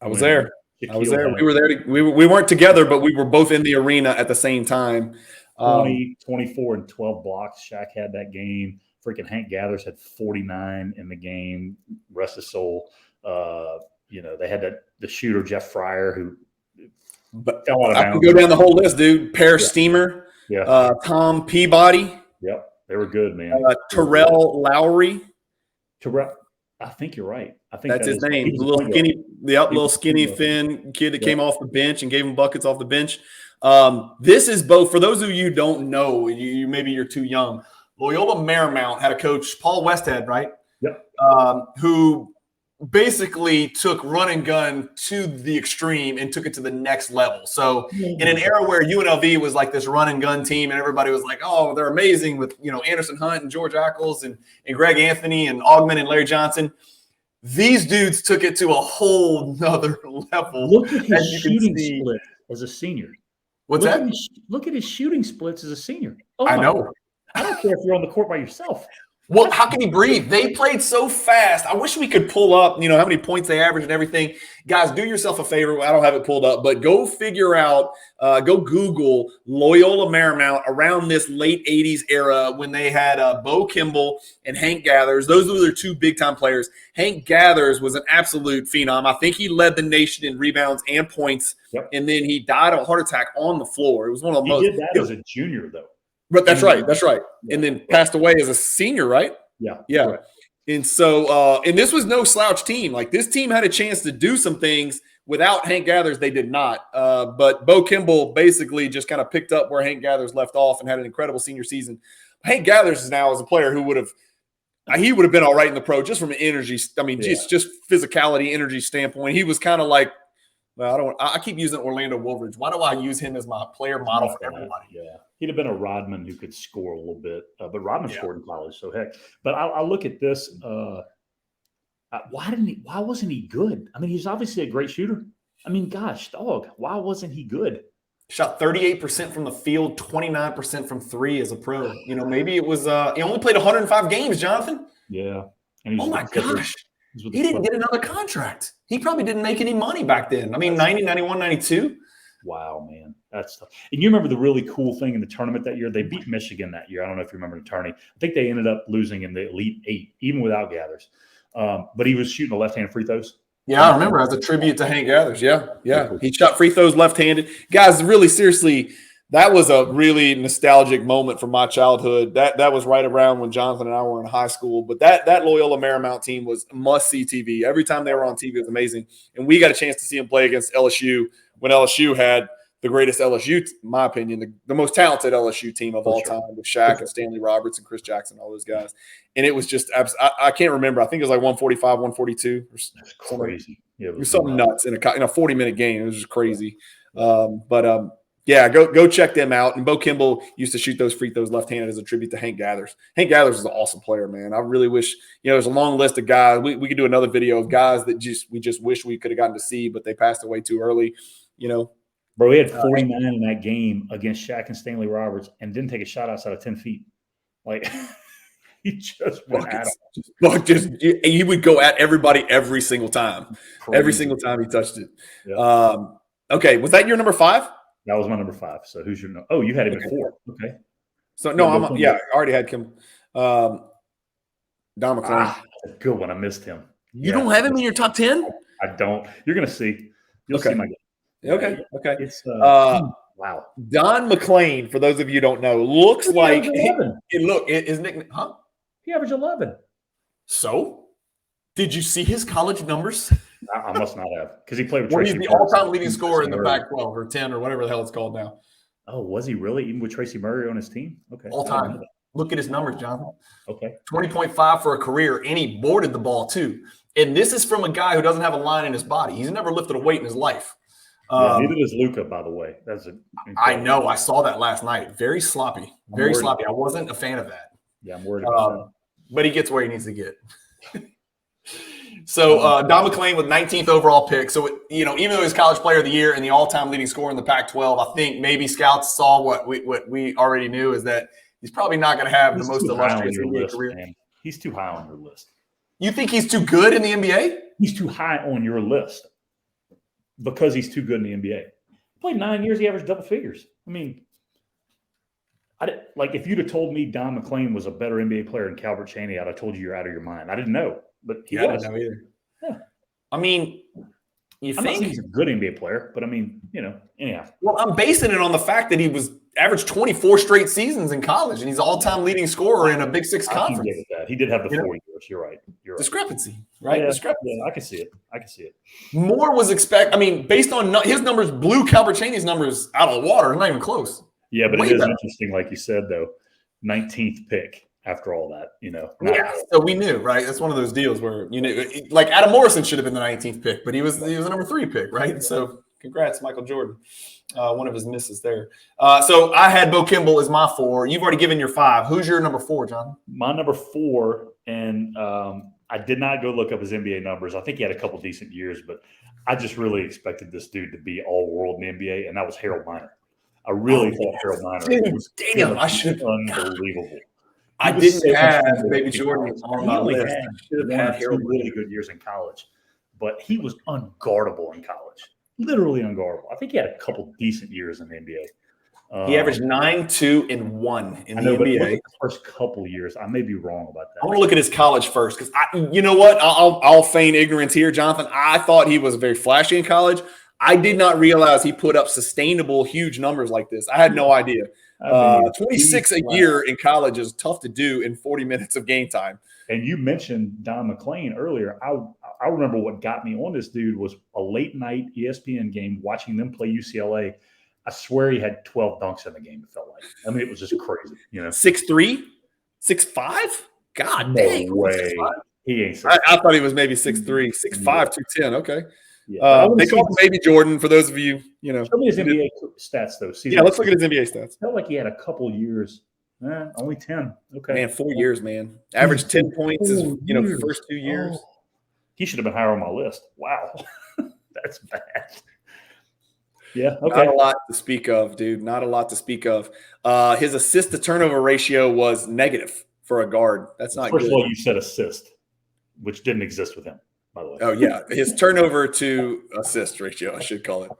I was there. We were there. We weren't together, but we were both in the arena at the same time. 20, 24, and 12 blocks. Shaq had that game. Freaking Hank Gathers had 49 in the game. Rest his soul. They had the shooter Jeff Fryer who fell out of bounds. I could go down the whole list, dude. Steamer. Yeah. Tom Peabody. Yep. They were good, man. Terrell Lowry. I think you're right. I think that's his name. Little skinny thin kid that came off the bench and gave him buckets off the bench. This is both, for those of you who don't know, maybe you're too young. Loyola Marymount had a coach, Paul Westhead, right? Yep. Who basically took run and gun to the extreme and took it to the next level. So in an era where UNLV was like this run and gun team and everybody was like, oh, they're amazing with, Anderson Hunt and George Ackles and Greg Anthony and Augment and Larry Johnson. These dudes took it to a whole nother level. Look at his shooting split as a senior. What's that? Look at his shooting splits as a senior. Oh, I know. I don't care if you're on the court by yourself. Well, how can he breathe? They played so fast. I wish we could pull up, how many points they averaged and everything. Guys, do yourself a favor. I don't have it pulled up, but go figure out, go Google Loyola Marymount around this late 80s era when they had Bo Kimball and Hank Gathers. Those were their two big-time players. Hank Gathers was an absolute phenom. I think he led the nation in rebounds and points, and then he died of a heart attack on the floor. It was one of the most. He did that as a junior, though. But that's right. Yeah. And then passed away as a senior, right? Yeah. Correct. And so, and this was no slouch team. Like, this team had a chance to do some things. Without Hank Gathers, they did not. But Bo Kimball basically just kind of picked up where Hank Gathers left off and had an incredible senior season. Hank Gathers is now as a player who would have been all right in the pro just from an energy. I mean, just physicality, energy standpoint. He was kind of like, well, I keep using Orlando Woolridge. Why do I use him as my player model for everybody? Yeah. He'd have been a Rodman who could score a little bit, but Rodman scored in college, so heck. But I look at this. Why wasn't he good? I mean, he's obviously a great shooter. I mean, gosh, dog, why wasn't he good? Shot 38% from the field, 29% from three as a pro. Maybe it was he only played 105 games, Jonathan. Yeah. And oh my gosh. He didn't get another contract. He probably didn't make any money back then. I mean, 90, 91, 92. Wow, man. That's tough. And you remember the really cool thing in the tournament that year? They beat Michigan that year. I don't know if you remember the tourney. I think they ended up losing in the Elite Eight, even without Gathers. But he was shooting the left-handed free throws. Yeah, I remember as a tribute to Hank Gathers. Yeah. He shot free throws left-handed. Guys, really seriously, that was a really nostalgic moment from my childhood. That was right around when Jonathan and I were in high school. But that Loyola Marymount team was must-see TV. Every time they were on TV, it was amazing. And we got a chance to see them play against LSU when LSU had the greatest LSU, in my opinion, the most talented LSU team of all time with Shaq and Stanley Roberts and Chris Jackson, all those guys. And it was just I can't remember. I think it was like 145, 142. That's crazy. It was something nuts in a 40-minute game. It was just crazy. Go check them out. And Bo Kimball used to shoot those free throws left-handed as a tribute to Hank Gathers. Hank Gathers is an awesome player, man. I really wish, there's a long list of guys. We could do another video of guys that we just wish we could have gotten to see, but they passed away too early, Bro, he had 49 in that game against Shaq and Stanley Roberts and didn't take a shot outside of 10 feet. Like, he just went at him. He would go at everybody every single time. Crazy. Every single time he touched it. Yeah. Okay, was that your number 5? That was my number 5. So who's your – oh, you had him at 4. Okay. So, no, I already had him. Don McClain. That's a good one. I missed him. You don't have him in your top 10? I don't. You're going to see. You'll see my game. Okay. It's wow. Don McClain, for those of you who don't know, looks like his nickname, huh? He averaged 11. So, did you see his college numbers? I must not have, because he played with Tracy. He's the all-time leading scorer in the Pac-12 or 10 or whatever the hell it's called now. Oh, was he really? Even with Tracy Murray on his team? Okay. All time. Look at his numbers, Jonathan. Okay. 20.5 for a career, and he boarded the ball too. And this is from a guy who doesn't have a line in his body. He's never lifted a weight in his life. Neither does Luka, by the way. I know. I saw that last night. Very sloppy. Very sloppy. I wasn't a fan of that. Yeah, I'm worried about that. But he gets where he needs to get. So Don McClain with 19th overall pick. So, even though he's college player of the year and the all-time leading scorer in the Pac-12, I think maybe scouts saw what we already knew, is that he's probably not going to have the most illustrious NBA career. Man. He's too high on your list. You think he's too good in the NBA? He's too high on your list because he's too good in the NBA. He played 9 years. He averaged double figures. I mean, if you'd have told me Don McClain was a better NBA player than Calbert Cheaney, I'd have told you you're out of your mind. I didn't know, but he was. I didn't know either. Yeah. I mean, I'm not saying he's a good NBA player, but I mean, anyhow. Well, I'm basing it on the fact that he averaged 24 straight seasons in college, and he's all-time leading scorer in a Big Six conference. I can get that. He did have the 4 years. You're right. Discrepancy, right? Yeah, Discrepancy. Yeah, I can see it. More was based on his numbers, blew Calbert Cheaney's numbers out of the water. Not even close. Yeah, but it is interesting, like you said, though. 19th pick after all that, Yeah, so we knew, right? That's one of those deals where like Adam Morrison should have been the 19th pick, but he was a number 3 pick, right? So congrats, Michael Jordan. One of his misses there. So I had Bo Kimble as my 4. You've already given your 5. Who's your number 4, John? My number 4, and I did not go look up his NBA numbers. I think he had a couple decent years, but I just really expected this dude to be all-world in the NBA, and that was Harold Miner. I really thought Harold Miner was unbelievable. I didn't have Baby Jordan on my list. Should have had Harold really good years in college, but he was unguardable in college. Literally unguardable. I think he had a couple decent years in the NBA. He averaged 9, 2, and 1 in the NBA. The first couple years, I may be wrong about that. I want to look at his college first because you know what? I'll feign ignorance here, Jonathan. I thought he was very flashy in college. I did not realize he put up sustainable, huge numbers like this. I had no idea. 26 a year in college is tough to do in 40 minutes of game time. And you mentioned Don McClain earlier. I remember what got me on this dude was a late night ESPN game, watching them play UCLA. I swear he had 12 dunks in the game, it felt like. I mean, it was just crazy. 6'3", 6'5"? God dang. No way. He ain't 6'5". I thought he was maybe 6'3", 6'5", 210. Okay. Yeah, they call him Baby Jordan for those of you, Show me his NBA stats, though. Yeah, let's look at his NBA stats. Felt like he had a couple years. Only 10. Okay. Man, 4 years, man. Average 10 points his first 2 years. Oh. He should have been higher on my list. Wow. That's bad. Yeah, okay. Not a lot to speak of, dude. Not a lot to speak of. His assist to turnover ratio was negative for a guard. That's not good. First of all, you said assist, which didn't exist with him, by the way. Oh, yeah. His turnover to assist ratio, I should call it,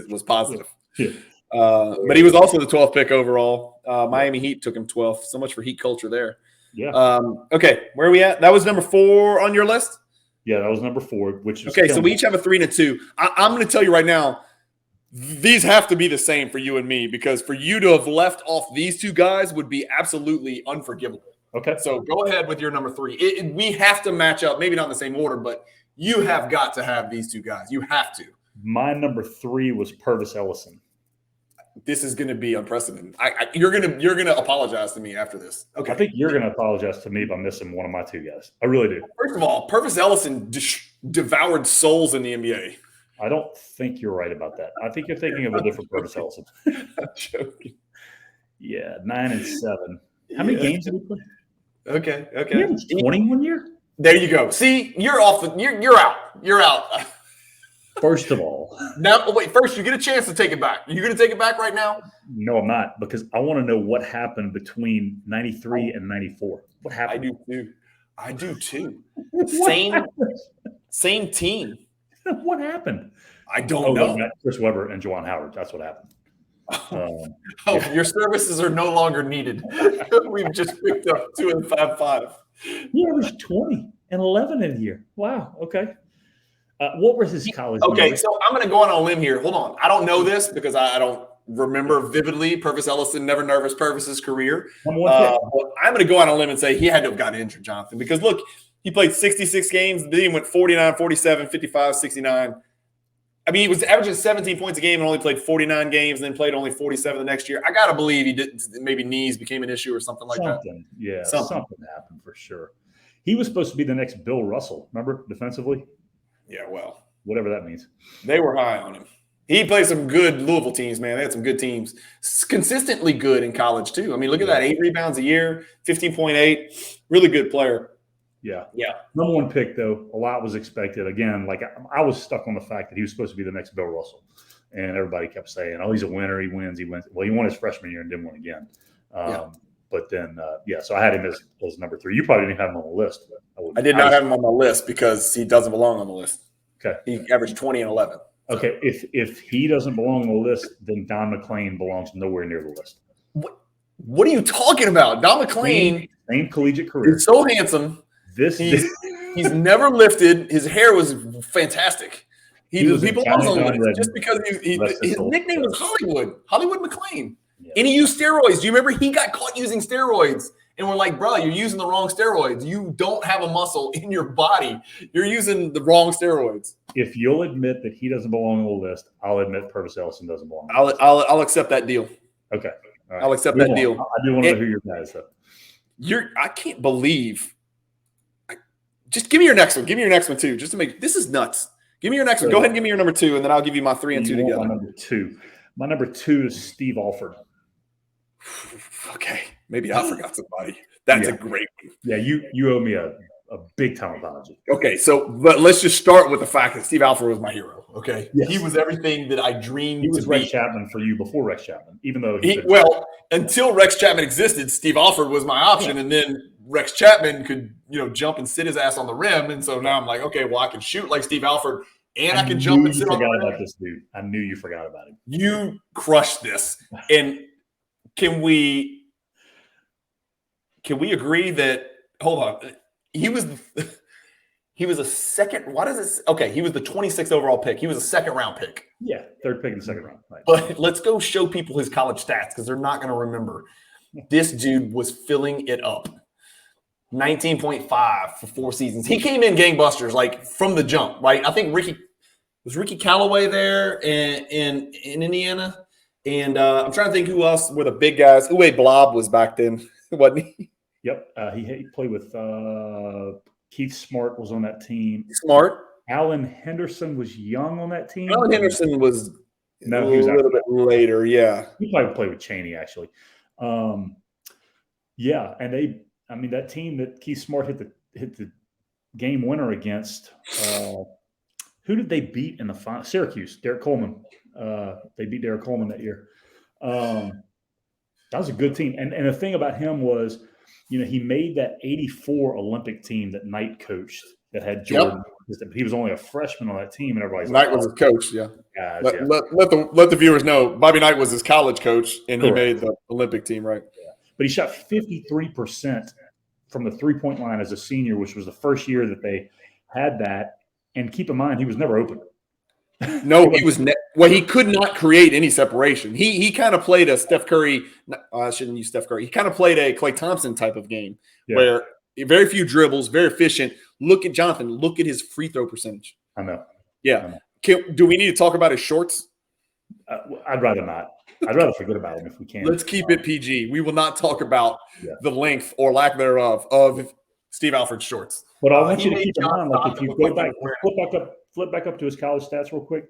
was positive. Yeah. But he was also the 12th pick overall. Miami Heat took him 12th. So much for Heat culture there. Yeah. Okay, where are we at? That was number 4 on your list? Yeah, that was number 4, which is okay, so we each have a 3 and a 2. I'm going to tell you right now, these have to be the same for you and me because for you to have left off these 2 guys would be absolutely unforgivable. Okay. So go ahead with your number 3. We have to match up, maybe not in the same order, but you have got to have these 2 guys. You have to. My number 3 was Purvis Ellison. This is going to be unprecedented. You're gonna apologize to me after this. Okay. I think you're going to apologize to me by missing one of my 2 guys. I really do. First of all, Purvis Ellison devoured souls in the NBA. I don't think you're right about that. I think you're thinking of a different Purvis Ellison. I'm joking. Yeah, 9 and 7. How many games did he play? Okay. He averaged 21 year. There you go. See, you're off. You're out. You're out. First of all, now wait. First, you get a chance to take it back. Are you going to take it back right now? No, I'm not, because I want to know what happened between 93 and 94. What happened? I do too. Same team. What happened? I don't know. Chris Webber and Juwan Howard. That's what happened. Yeah. Your services are no longer needed. We've just picked up 2 and 5. He averaged 20 and 11 in a year. Wow. Okay. What was his college? Okay, numbers? so I'm going to go on a limb here. Hold on. I don't know this because I don't remember vividly Purvis Ellison, never nervous Purvis's career. But I'm going to go on a limb and say he had to have gotten injured, Jonathan, because look, he played 66 games. Then he went 49, 47, 55, 69. I mean, he was averaging 17 points a game and only played 49 games and then played only 47 the next year. I got to believe he didn't. Maybe knees became an issue or something like that. Yeah, something happened for sure. He was supposed to be the next Bill Russell, remember, defensively? Yeah, well. Whatever that means. They were high on him. He played some good Louisville teams, man. They had some good teams. Consistently good in college, too. I mean, look at that. 8 rebounds a year, 15.8. Really good player. Yeah. Yeah. Number 1 pick, though, a lot was expected. Again, like I was stuck on the fact that he was supposed to be the next Bill Russell. And everybody kept saying, oh, he's a winner. He wins. Well, he won his freshman year and didn't win again. But then, so I had him as number 3. You probably didn't have him on the list. I did not have him on my list because he doesn't belong on the list. Okay. He averaged 20 and 11. So. Okay. If he doesn't belong on the list, then Don McClain belongs nowhere near the list. What are you talking about? Don McClain, same collegiate career. He's so handsome. He's never lifted. His hair was fantastic. He belongs on the list just because his nickname was Hollywood McClain. Yeah. And he used steroids. Do you remember he got caught using steroids? And we're like, bro, you're using the wrong steroids. You don't have a muscle in your body. You're using the wrong steroids. If you'll admit that he doesn't belong on the list, I'll admit Purvis Ellison doesn't belong. I'll accept that deal. Okay. All right. I'll accept that deal. I do want to know who your guy is, though. I can't believe. Just give me your next one. Give me your next one too. Just to make this is nuts. Give me your next one. Go ahead and give me your number 2, and then I'll give you my 3 and 2 together. My number 2. My number 2 is Steve Alford. Okay, maybe I forgot somebody. That's a great one. Yeah, you owe me a big time apology. Okay, but let's just start with the fact that Steve Alford was my hero. Okay, yes. He was everything that I dreamed. He was Rex Chapman for you before Rex Chapman, even though until Rex Chapman existed, Steve Alford was my option, and then Rex Chapman could jump and sit his ass on the rim, and so now I'm like, okay, well I can shoot like Steve Alford. And I can jump and sit on the rim. About this dude. I knew you forgot about him. You crushed this. And can we agree that hold on. He was a second. Why does this? Okay, he was the 26th overall pick. He was a second round pick. Yeah, 3rd pick in the 2nd round. Right. But let's go show people his college stats because they're not going to remember. This dude was filling it up. 19.5 for 4 seasons. He came in gangbusters, like from the jump, right? I think Ricky Callaway there in Indiana. And I'm trying to think who else were the big guys. Uwe Blob was back then, wasn't he? Yep. He played with Keith Smart was on that team. Smart. Alan Henderson was young on that team. Alan Henderson was he was a little bit later, yeah. He probably played with Chaney, actually. Yeah, and that team that Keith Smart hit the game winner against, who did they beat in the final? Syracuse, Derek Coleman. They beat Derek Coleman that year. That was a good team. And the thing about him was, he made that 84 Olympic team that Knight coached that had Jordan. Yep. He was only a freshman on that team, and everybody's Knight was his coach, yeah. Guys, let the viewers know, Bobby Knight was his college coach, and Correct. He made the Olympic team, right? Yeah. But he shot 53% from the three-point line as a senior, which was the first year that they had that. And keep in mind, he was never open. No, he was he could not create any separation. He kind of played a Steph Curry. I shouldn't use Steph Curry. He kind of played a Klay Thompson type of game where very few dribbles, very efficient. Look at Jonathan. Look at his free throw percentage. I know. Yeah. Do we need to talk about his shorts? I'd rather not. I'd rather forget about him if we can. Let's keep it PG. We will not talk about the length or lack thereof of Steve Alford's shorts. But I want you to keep in mind, like if you go back, flip back up to his college stats real quick.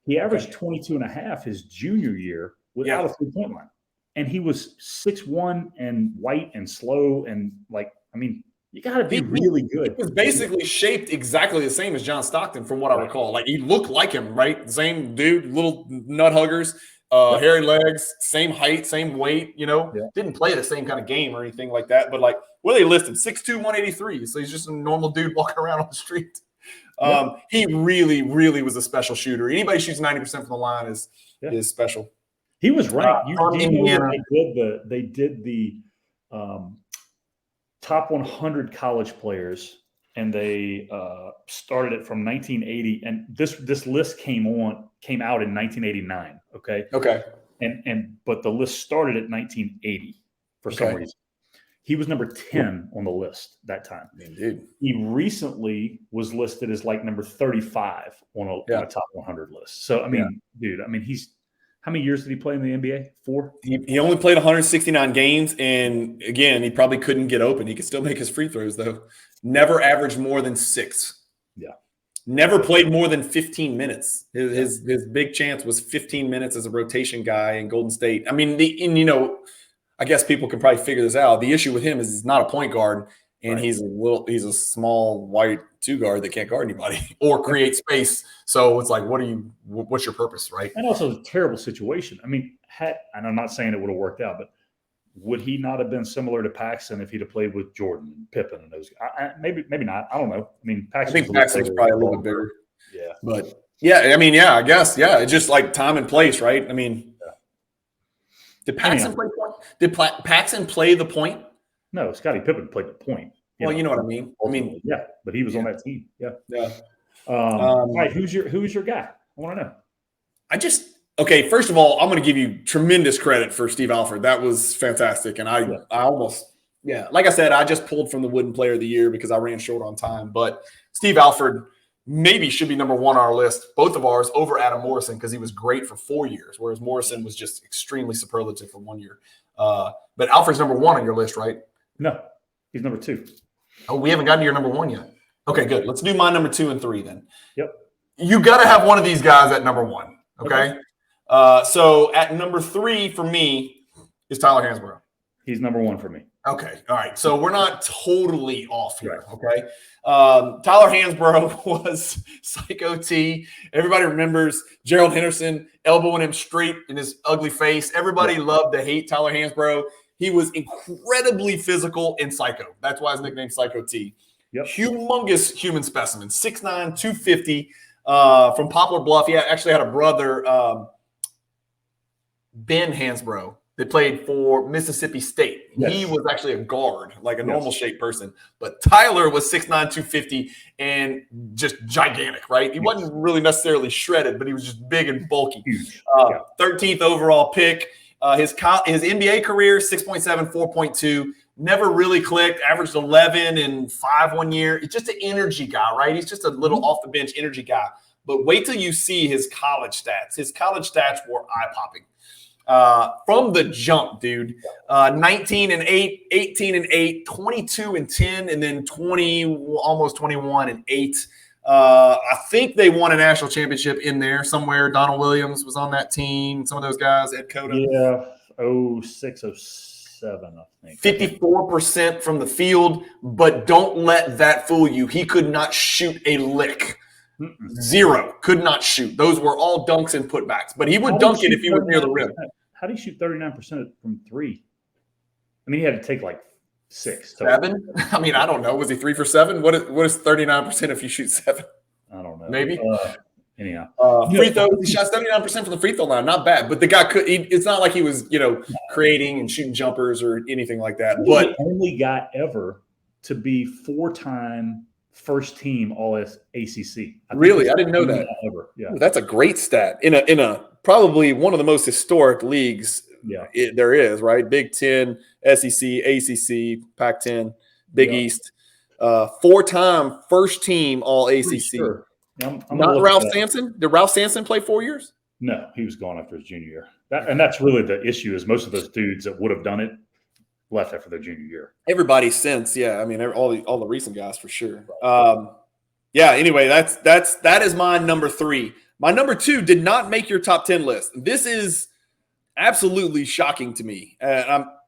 He averaged 22.5 his junior year without a three-point line. And he was 6'1" and white and slow and you got to be really good. He was basically shaped exactly the same as John Stockton from what I recall. Like he looked like him, right? Same dude, little nut huggers, hairy legs, same height, same weight, Didn't play the same kind of game or anything like that. But what are they listed? 6'2", 183. So he's just a normal dude walking around on the street. He really, really was a special shooter. Anybody shoots 90% from the line is special. He was ranked. They did the top 100 college players, and they started it from 1980. And this list came out in 1989. Okay. But the list started at 1980 for some reason. He was number 10 on the list that time. Indeed. He recently was listed as number 35 on a top 100 list. So, dude, he's how many years did he play in the NBA? 4? He only played 169 games. And again, he probably couldn't get open. He could still make his free throws, though. Never averaged more than 6. Yeah. Never played more than 15 minutes. His big chance was 15 minutes as a rotation guy in Golden State. I guess people can probably figure this out. The issue with him is he's not a point guard, and he's a small white 2 guard that can't guard anybody or create space. So it's like, what's your purpose, right? And also a terrible situation. And I'm not saying it would have worked out, but would he not have been similar to Paxson if he'd have played with Jordan and Pippen and those guys? Maybe not. I don't know. I mean, I think Paxson's probably a little bit bigger. Yeah. But yeah, I mean, yeah, I guess. Yeah. It's just like time and place, right? I mean, did Paxson play point? Did Paxson play the point? No, Scottie Pippen played the point. Well, you know what I mean. Ultimately, yeah, but he was on that team. Yeah. Yeah. All right. Who's your guy? I want to know. Okay, first of all, I'm going to give you tremendous credit for Steve Alford. That was fantastic. And I almost, like I said, I just pulled from the Wooden Player of the Year because I ran short on time. But Steve Alford maybe should be number one on our list, both of ours, over Adam Morrison because he was great for 4 years, whereas Morrison was just extremely superlative for 1 year. But Alford's number one on your list, right? No, he's number two. Oh, we haven't gotten to your number one yet. Okay, good. Let's do my number 2 and 3 then. Yep. You got to have one of these guys at number one, okay? So at number 3 for me is Tyler Hansbrough. He's number one for me. Okay. All right. So we're not totally off here. Okay. Tyler Hansbrough was Psycho T. Everybody remembers Gerald Henderson elbowing him straight in his ugly face. Everybody loved to hate Tyler Hansbrough. He was incredibly physical and psycho. That's why his nickname Psycho T. Yep. Humongous human specimen, 6'9", 250 from Poplar Bluff. He actually had a brother, Ben Hansbrough, that played for Mississippi State. Yes. He was actually a guard, like a normal shaped person. But Tyler was 6'9", 250 and just gigantic, right? He wasn't really necessarily shredded, but he was just big and bulky. 13th overall pick. His NBA career, 6.7, 4.2. Never really clicked, averaged 11 and 5 1 year. It's just an energy guy, right? He's just a little off-the-bench energy guy. But wait till you see his college stats. His college stats were eye-popping. From the jump, dude. 19 and 8, 18 and 8, 22 and 10, and then 20, almost 21 and 8. I think they won a national championship in there somewhere. Donald Williams was on that team. Some of those guys, Ed Cota. Yeah, 06, 07, I think. 54% from the field, but don't let that fool you. He could not shoot a lick. Zero. Could not shoot. Those were all dunks and putbacks. But he would dunk it if he was near the rim. How do you shoot 39% from 3? I mean, he had to take like 6. 7? I mean, I don't know. Was he 3 for 7? What is 39% if you shoot 7? I don't know. Maybe. Anyhow. Free throws. He shot 79% from the free throw line. Not bad. But the guy it's not like he was, creating and shooting jumpers or anything like that. He's the only guy ever to be 4-time first team all ACC. Really? I didn't know that. Ever. Yeah. That's a great stat in a probably one of the most historic leagues there is, right? Big Ten, SEC, ACC, Pac-10, Big East. 4-time first team all ACC. Sure. I'm not Ralph Sampson? Did Ralph Sampson play 4 years? No, he was gone after his junior year. That's really the issue is most of those dudes that would have done it left after their junior year. Everybody since, I mean, all the recent guys for sure. Anyway, that is my number 3. My number 2 did not make your top 10 list. This is absolutely shocking to me.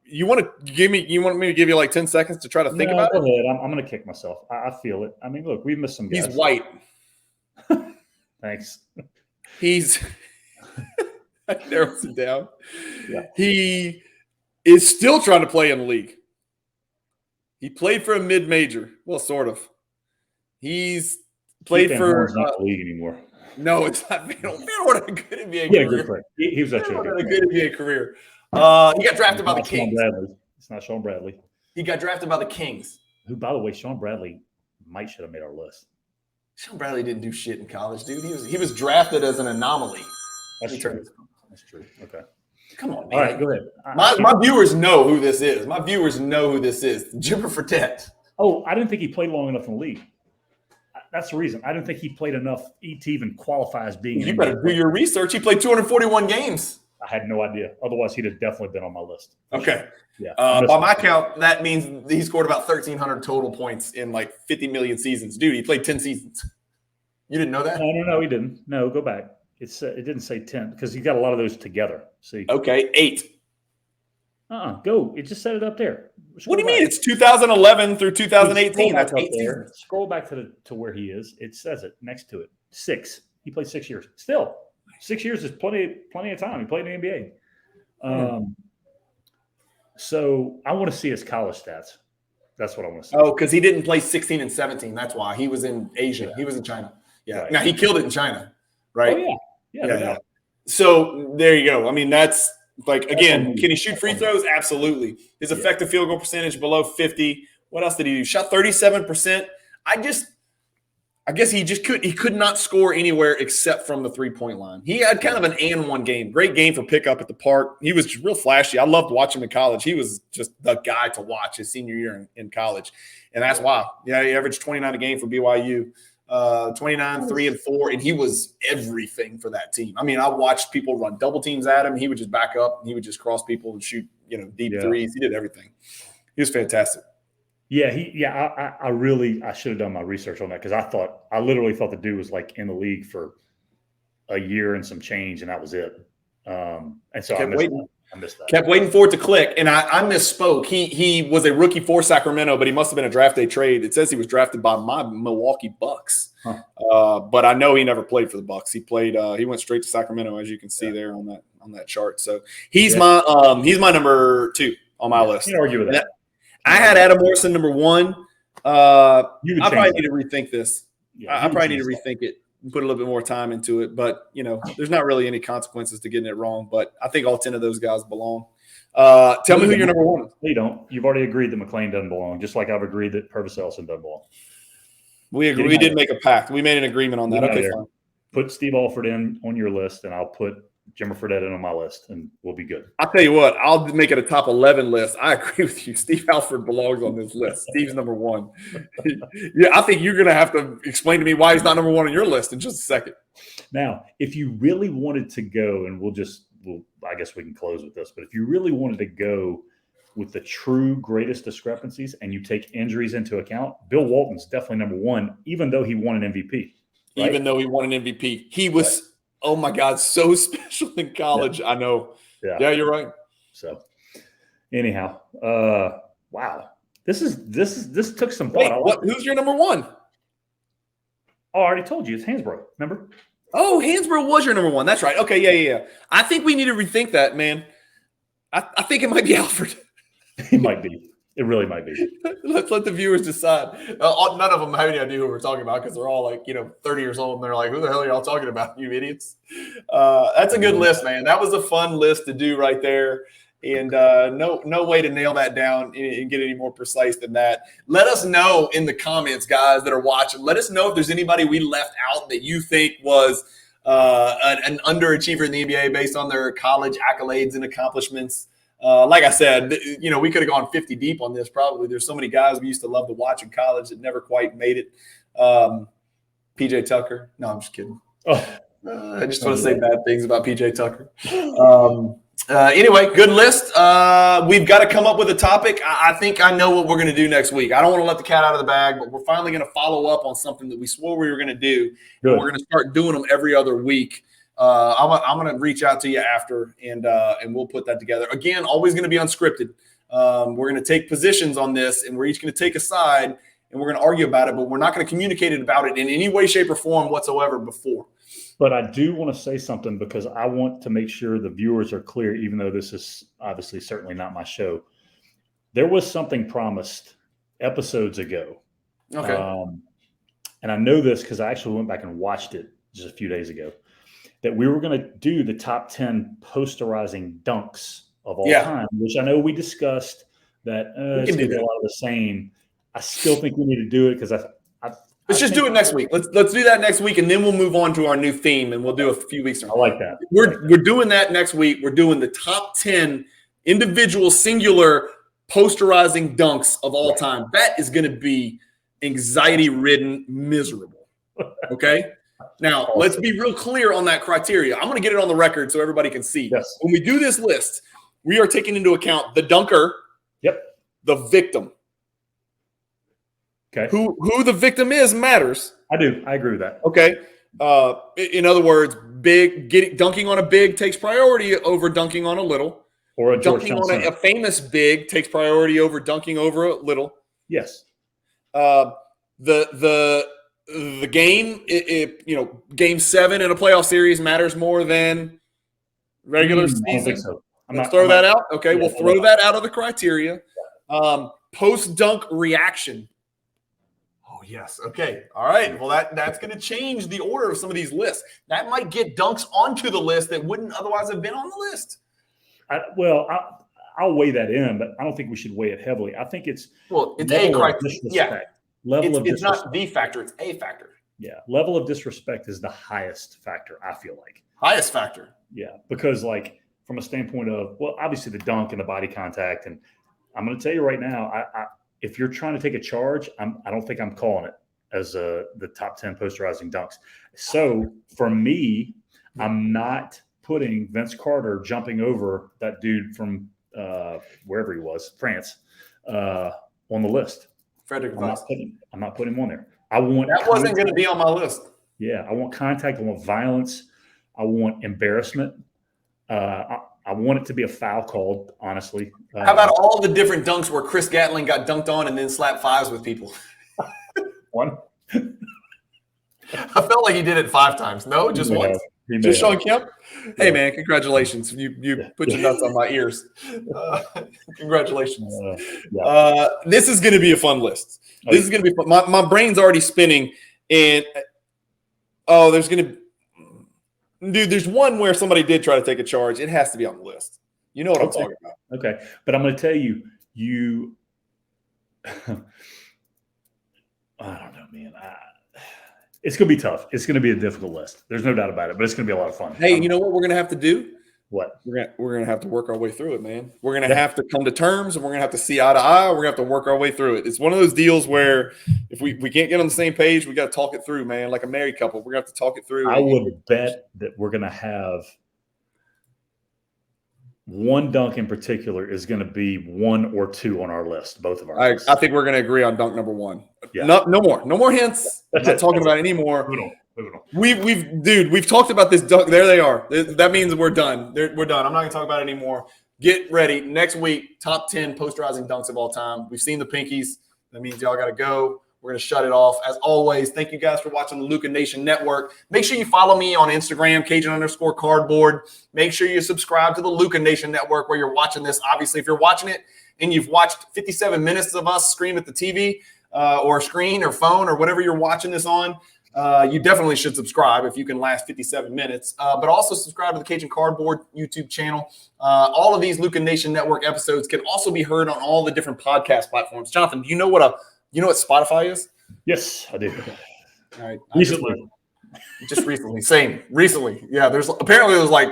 You want me to give you like 10 seconds to try to think about it? Go ahead. I'm going to kick myself. I feel it. I mean, look, we've missed some guys. He's white. Thanks. He's narrows it down. Yeah. He is still trying to play in the league. He played for a mid-major. Well, sort of. He's played for not the league anymore. No, it's not. Van Horn had a good NBA career. Yeah, good player. He was actually a good NBA career. He got drafted by the Kings. It's not Sean Bradley. He got drafted by the Kings. Who, by the way, Sean Bradley should have made our list. Sean Bradley didn't do shit in college, dude. He was drafted as an anomaly. That's true. That's true. Okay. Come on, man. All right, go ahead. My viewers know who this is. My viewers know who this is. Jimmer Fredette. Oh, I didn't think he played long enough in the league. That's the reason. I didn't think he played enough to even qualify as being. You better do your research. He played 241 games. I had no idea. Otherwise, he'd have definitely been on my list. Okay. Yeah. By my count, that means he scored about 1,300 total points in like 50 million seasons. Dude, he played 10 seasons. You didn't know that? No, he didn't. No, go back. It didn't say 10 because he got a lot of those together. See. Okay, 8. Go. It just said it up there. What do you mean? It's 2011 through 2018. That's 8 seasons. Scroll back to where he is. It says it next to it. 6. He played 6 years. Still, 6 years is plenty of time. He played in the NBA. So I want to see his college stats. That's what I want to see. Oh, because he didn't play 16 and 17. That's why. He was in Asia. Yeah. He was in China. Yeah. Right. Now, he killed it in China, right? Oh, yeah. Yeah. No doubt. So there you go. I mean, that's like, again, can he shoot free throws? Absolutely. His effective field goal percentage below 50. What else did he do? Shot 37%. I guess he could not score anywhere except from the 3-point line. He had kind of an and one game. Great game for pickup at the park. He was real flashy. I loved watching him in college. He was just the guy to watch his senior year in college. And that's why. Yeah, he averaged 29 a game for BYU, 29, 3 and 4, and he was everything for that team. I mean, I watched people run double teams at him. He would just back up and he would just cross people and shoot, deep threes. He did everything. He was fantastic. Yeah, I should have done my research on that because I literally thought the dude was like in the league for a year and some change, and that was it. And so I missed that. Kept waiting for it to click, and I misspoke. He was a rookie for Sacramento, but he must have been a draft day trade. It says he was drafted by my Milwaukee Bucks, but I know he never played for the Bucks. He played. He went straight to Sacramento, as you can see there on that chart. So he's my number 2 on my list. You can argue with that. I had Adam Morrison number 1. I probably need to rethink this. I probably need to rethink it and put a little bit more time into it. But, there's not really any consequences to getting it wrong. But I think all 10 of those guys belong. Tell me who your number 1 is. You don't. You've already agreed that McClain doesn't belong, just like I've agreed that Purvis Ellison doesn't belong. We agree. We did make a pact. We made an agreement on that. Okay, fine. Put Steve Alford in on your list, and I'll put Jimmer Fredette in on my list, and we'll be good. I'll tell you what, I'll make it a top 11 list. I agree with you. Steve Alford belongs on this list. Steve's number 1. Yeah, I think you're going to have to explain to me why he's not number 1 on your list in just a second. Now, if you really wanted to go, and I guess we can close with this, but if you really wanted to go with the true greatest discrepancies and you take injuries into account, Bill Walton's definitely number 1, even though he won an MVP. Right? Even though he won an MVP. He was – oh my God, so special in college. Yeah. I know. Yeah, you're right. So, anyhow, wow, this took some thought. Wait, who's your number 1? Oh, I already told you it's Hansbrough. Remember? Oh, Hansbrough was your number 1. That's right. Okay, yeah. I think we need to rethink that, man. I think it might be Alfred. It might be. It really might be. Let's let the viewers decide. None of them have any idea who we're talking about because they're all 30 years old and they're like, who the hell are y'all talking about, you idiots? That's a good list, man. That was a fun list to do right there. And no way to nail that down and get any more precise than that. Let us know in the comments, guys, that are watching. Let us know if there's anybody we left out that you think was an underachiever in the NBA based on their college accolades and accomplishments. Like I said, we could have gone 50 deep on this probably. There's so many guys we used to love to watch in college that never quite made it. PJ Tucker. No, I'm just kidding. I just want to say bad things about PJ Tucker. Anyway, good list. We've got to come up with a topic. I think I know what we're going to do next week. I don't want to let the cat out of the bag, but we're finally going to follow up on something that we swore we were going to do. And we're going to start doing them every other week. I'm going to reach out to you after, and we'll put that together. Again, always going to be unscripted. We're going to take positions on this, and we're each going to take a side, and we're going to argue about it, but we're not going to communicate about it in any way, shape, or form whatsoever before. But I do want to say something because I want to make sure the viewers are clear, even though this is obviously certainly not my show. There was something promised episodes ago. Okay. And I know this because I actually went back and watched it just a few days ago, that we were going to do the top 10 posterizing dunks of all time, which I know we discussed that it's going to be a lot of the same. I still think we need to do it because let's just do it next week. Let's do that next week, and then we'll move on to our new theme, and we'll do a few weeks. I like that. We're doing that next week. We're doing the top 10 individual singular posterizing dunks of all time. That is going to be anxiety-ridden, miserable. Okay? Now, let's be real clear on that criteria. I'm going to get it on the record so everybody can see. Yes. When we do this list, we are taking into account the dunker, the victim. Okay. Who the victim is matters. I do. I agree with that. Okay. In other words, dunking on a big takes priority over dunking on a little. Or dunking on a famous big takes priority over dunking over a little. Yes. The game, game 7 in a playoff series matters more than regular season. Let's throw that out. Okay, we'll throw that out of the criteria. Post-dunk reaction. Oh, yes. Okay. All right. Well, that's going to change the order of some of these lists. That might get dunks onto the list that wouldn't otherwise have been on the list. I'll weigh that in, but I don't think we should weigh it heavily. I think it's a criteria. Yeah. It's not the factor. It's a factor. Yeah. Level of disrespect is the highest factor, I feel like. Highest factor. Yeah. Because, like, from a standpoint of, well, obviously the dunk and the body contact. And I'm going to tell you right now, if you're trying to take a charge, I don't think I'm calling it as the top 10 posterizing dunks. So for me, I'm not putting Vince Carter jumping over that dude from wherever he was, France, on the list. Frederick Weiss. I'm not putting him on there. That wasn't going to be on my list. Yeah, I want contact. I want violence. I want embarrassment. I want it to be a foul called, honestly. How about all the different dunks where Chris Gatling got dunked on and then slapped fives with people? One. I felt like he did it 5 times. No, just once. Just Sean Kemp? Hey, man, congratulations. You put your nuts on my ears. Congratulations. This is going to be a fun list. This is going to be fun. My brain's already spinning. And, there's going to – dude, there's one where somebody did try to take a charge. It has to be on the list. You know what I'm talking about. Okay. But I'm going to tell you I don't know, man. It's going to be tough. It's going to be a difficult list. There's no doubt about it, but it's going to be a lot of fun. Hey, you know what we're going to have to do? What? We're going to have to work our way through it, man. We're going to have to come to terms, and we're going to have to see eye to eye. We're going to have to work our way through it. It's one of those deals where if we can't get on the same page, we got to talk it through, man. Like a married couple, we're going to have to talk it through. I would bet that we're going to have one dunk in particular is going to be 1 or 2 on our list, both of our lists. I think we're going to agree on dunk number 1. Yeah. No more hints. I'm not talking about it anymore. We've talked about this dunk. There they are. That means we're done. We're done. I'm not going to talk about it anymore. Get ready. Next week, top 10 posterizing dunks of all time. We've seen the pinkies. That means y'all got to go. We're going to shut it off. As always, thank you guys for watching the Luka Nation Network. Make sure you follow me on Instagram, Cajun_cardboard. Make sure you subscribe to the Luka Nation Network where you're watching this. Obviously, if you're watching it and you've watched 57 minutes of us scream at the TV or screen or phone or whatever you're watching this on, you definitely should subscribe if you can last 57 minutes. But also subscribe to the Cajun Cardboard YouTube channel. All of these Luka Nation Network episodes can also be heard on all the different podcast platforms. Jonathan, do you know what Spotify is? Yes, I do. All right. Recently. Just recently. Same. Recently. Yeah, there's like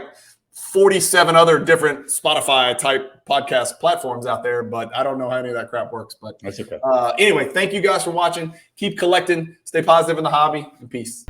47 other different Spotify type podcast platforms out there, but I don't know how any of that crap works. But that's okay. Anyway, thank you guys for watching. Keep collecting. Stay positive in the hobby, and peace.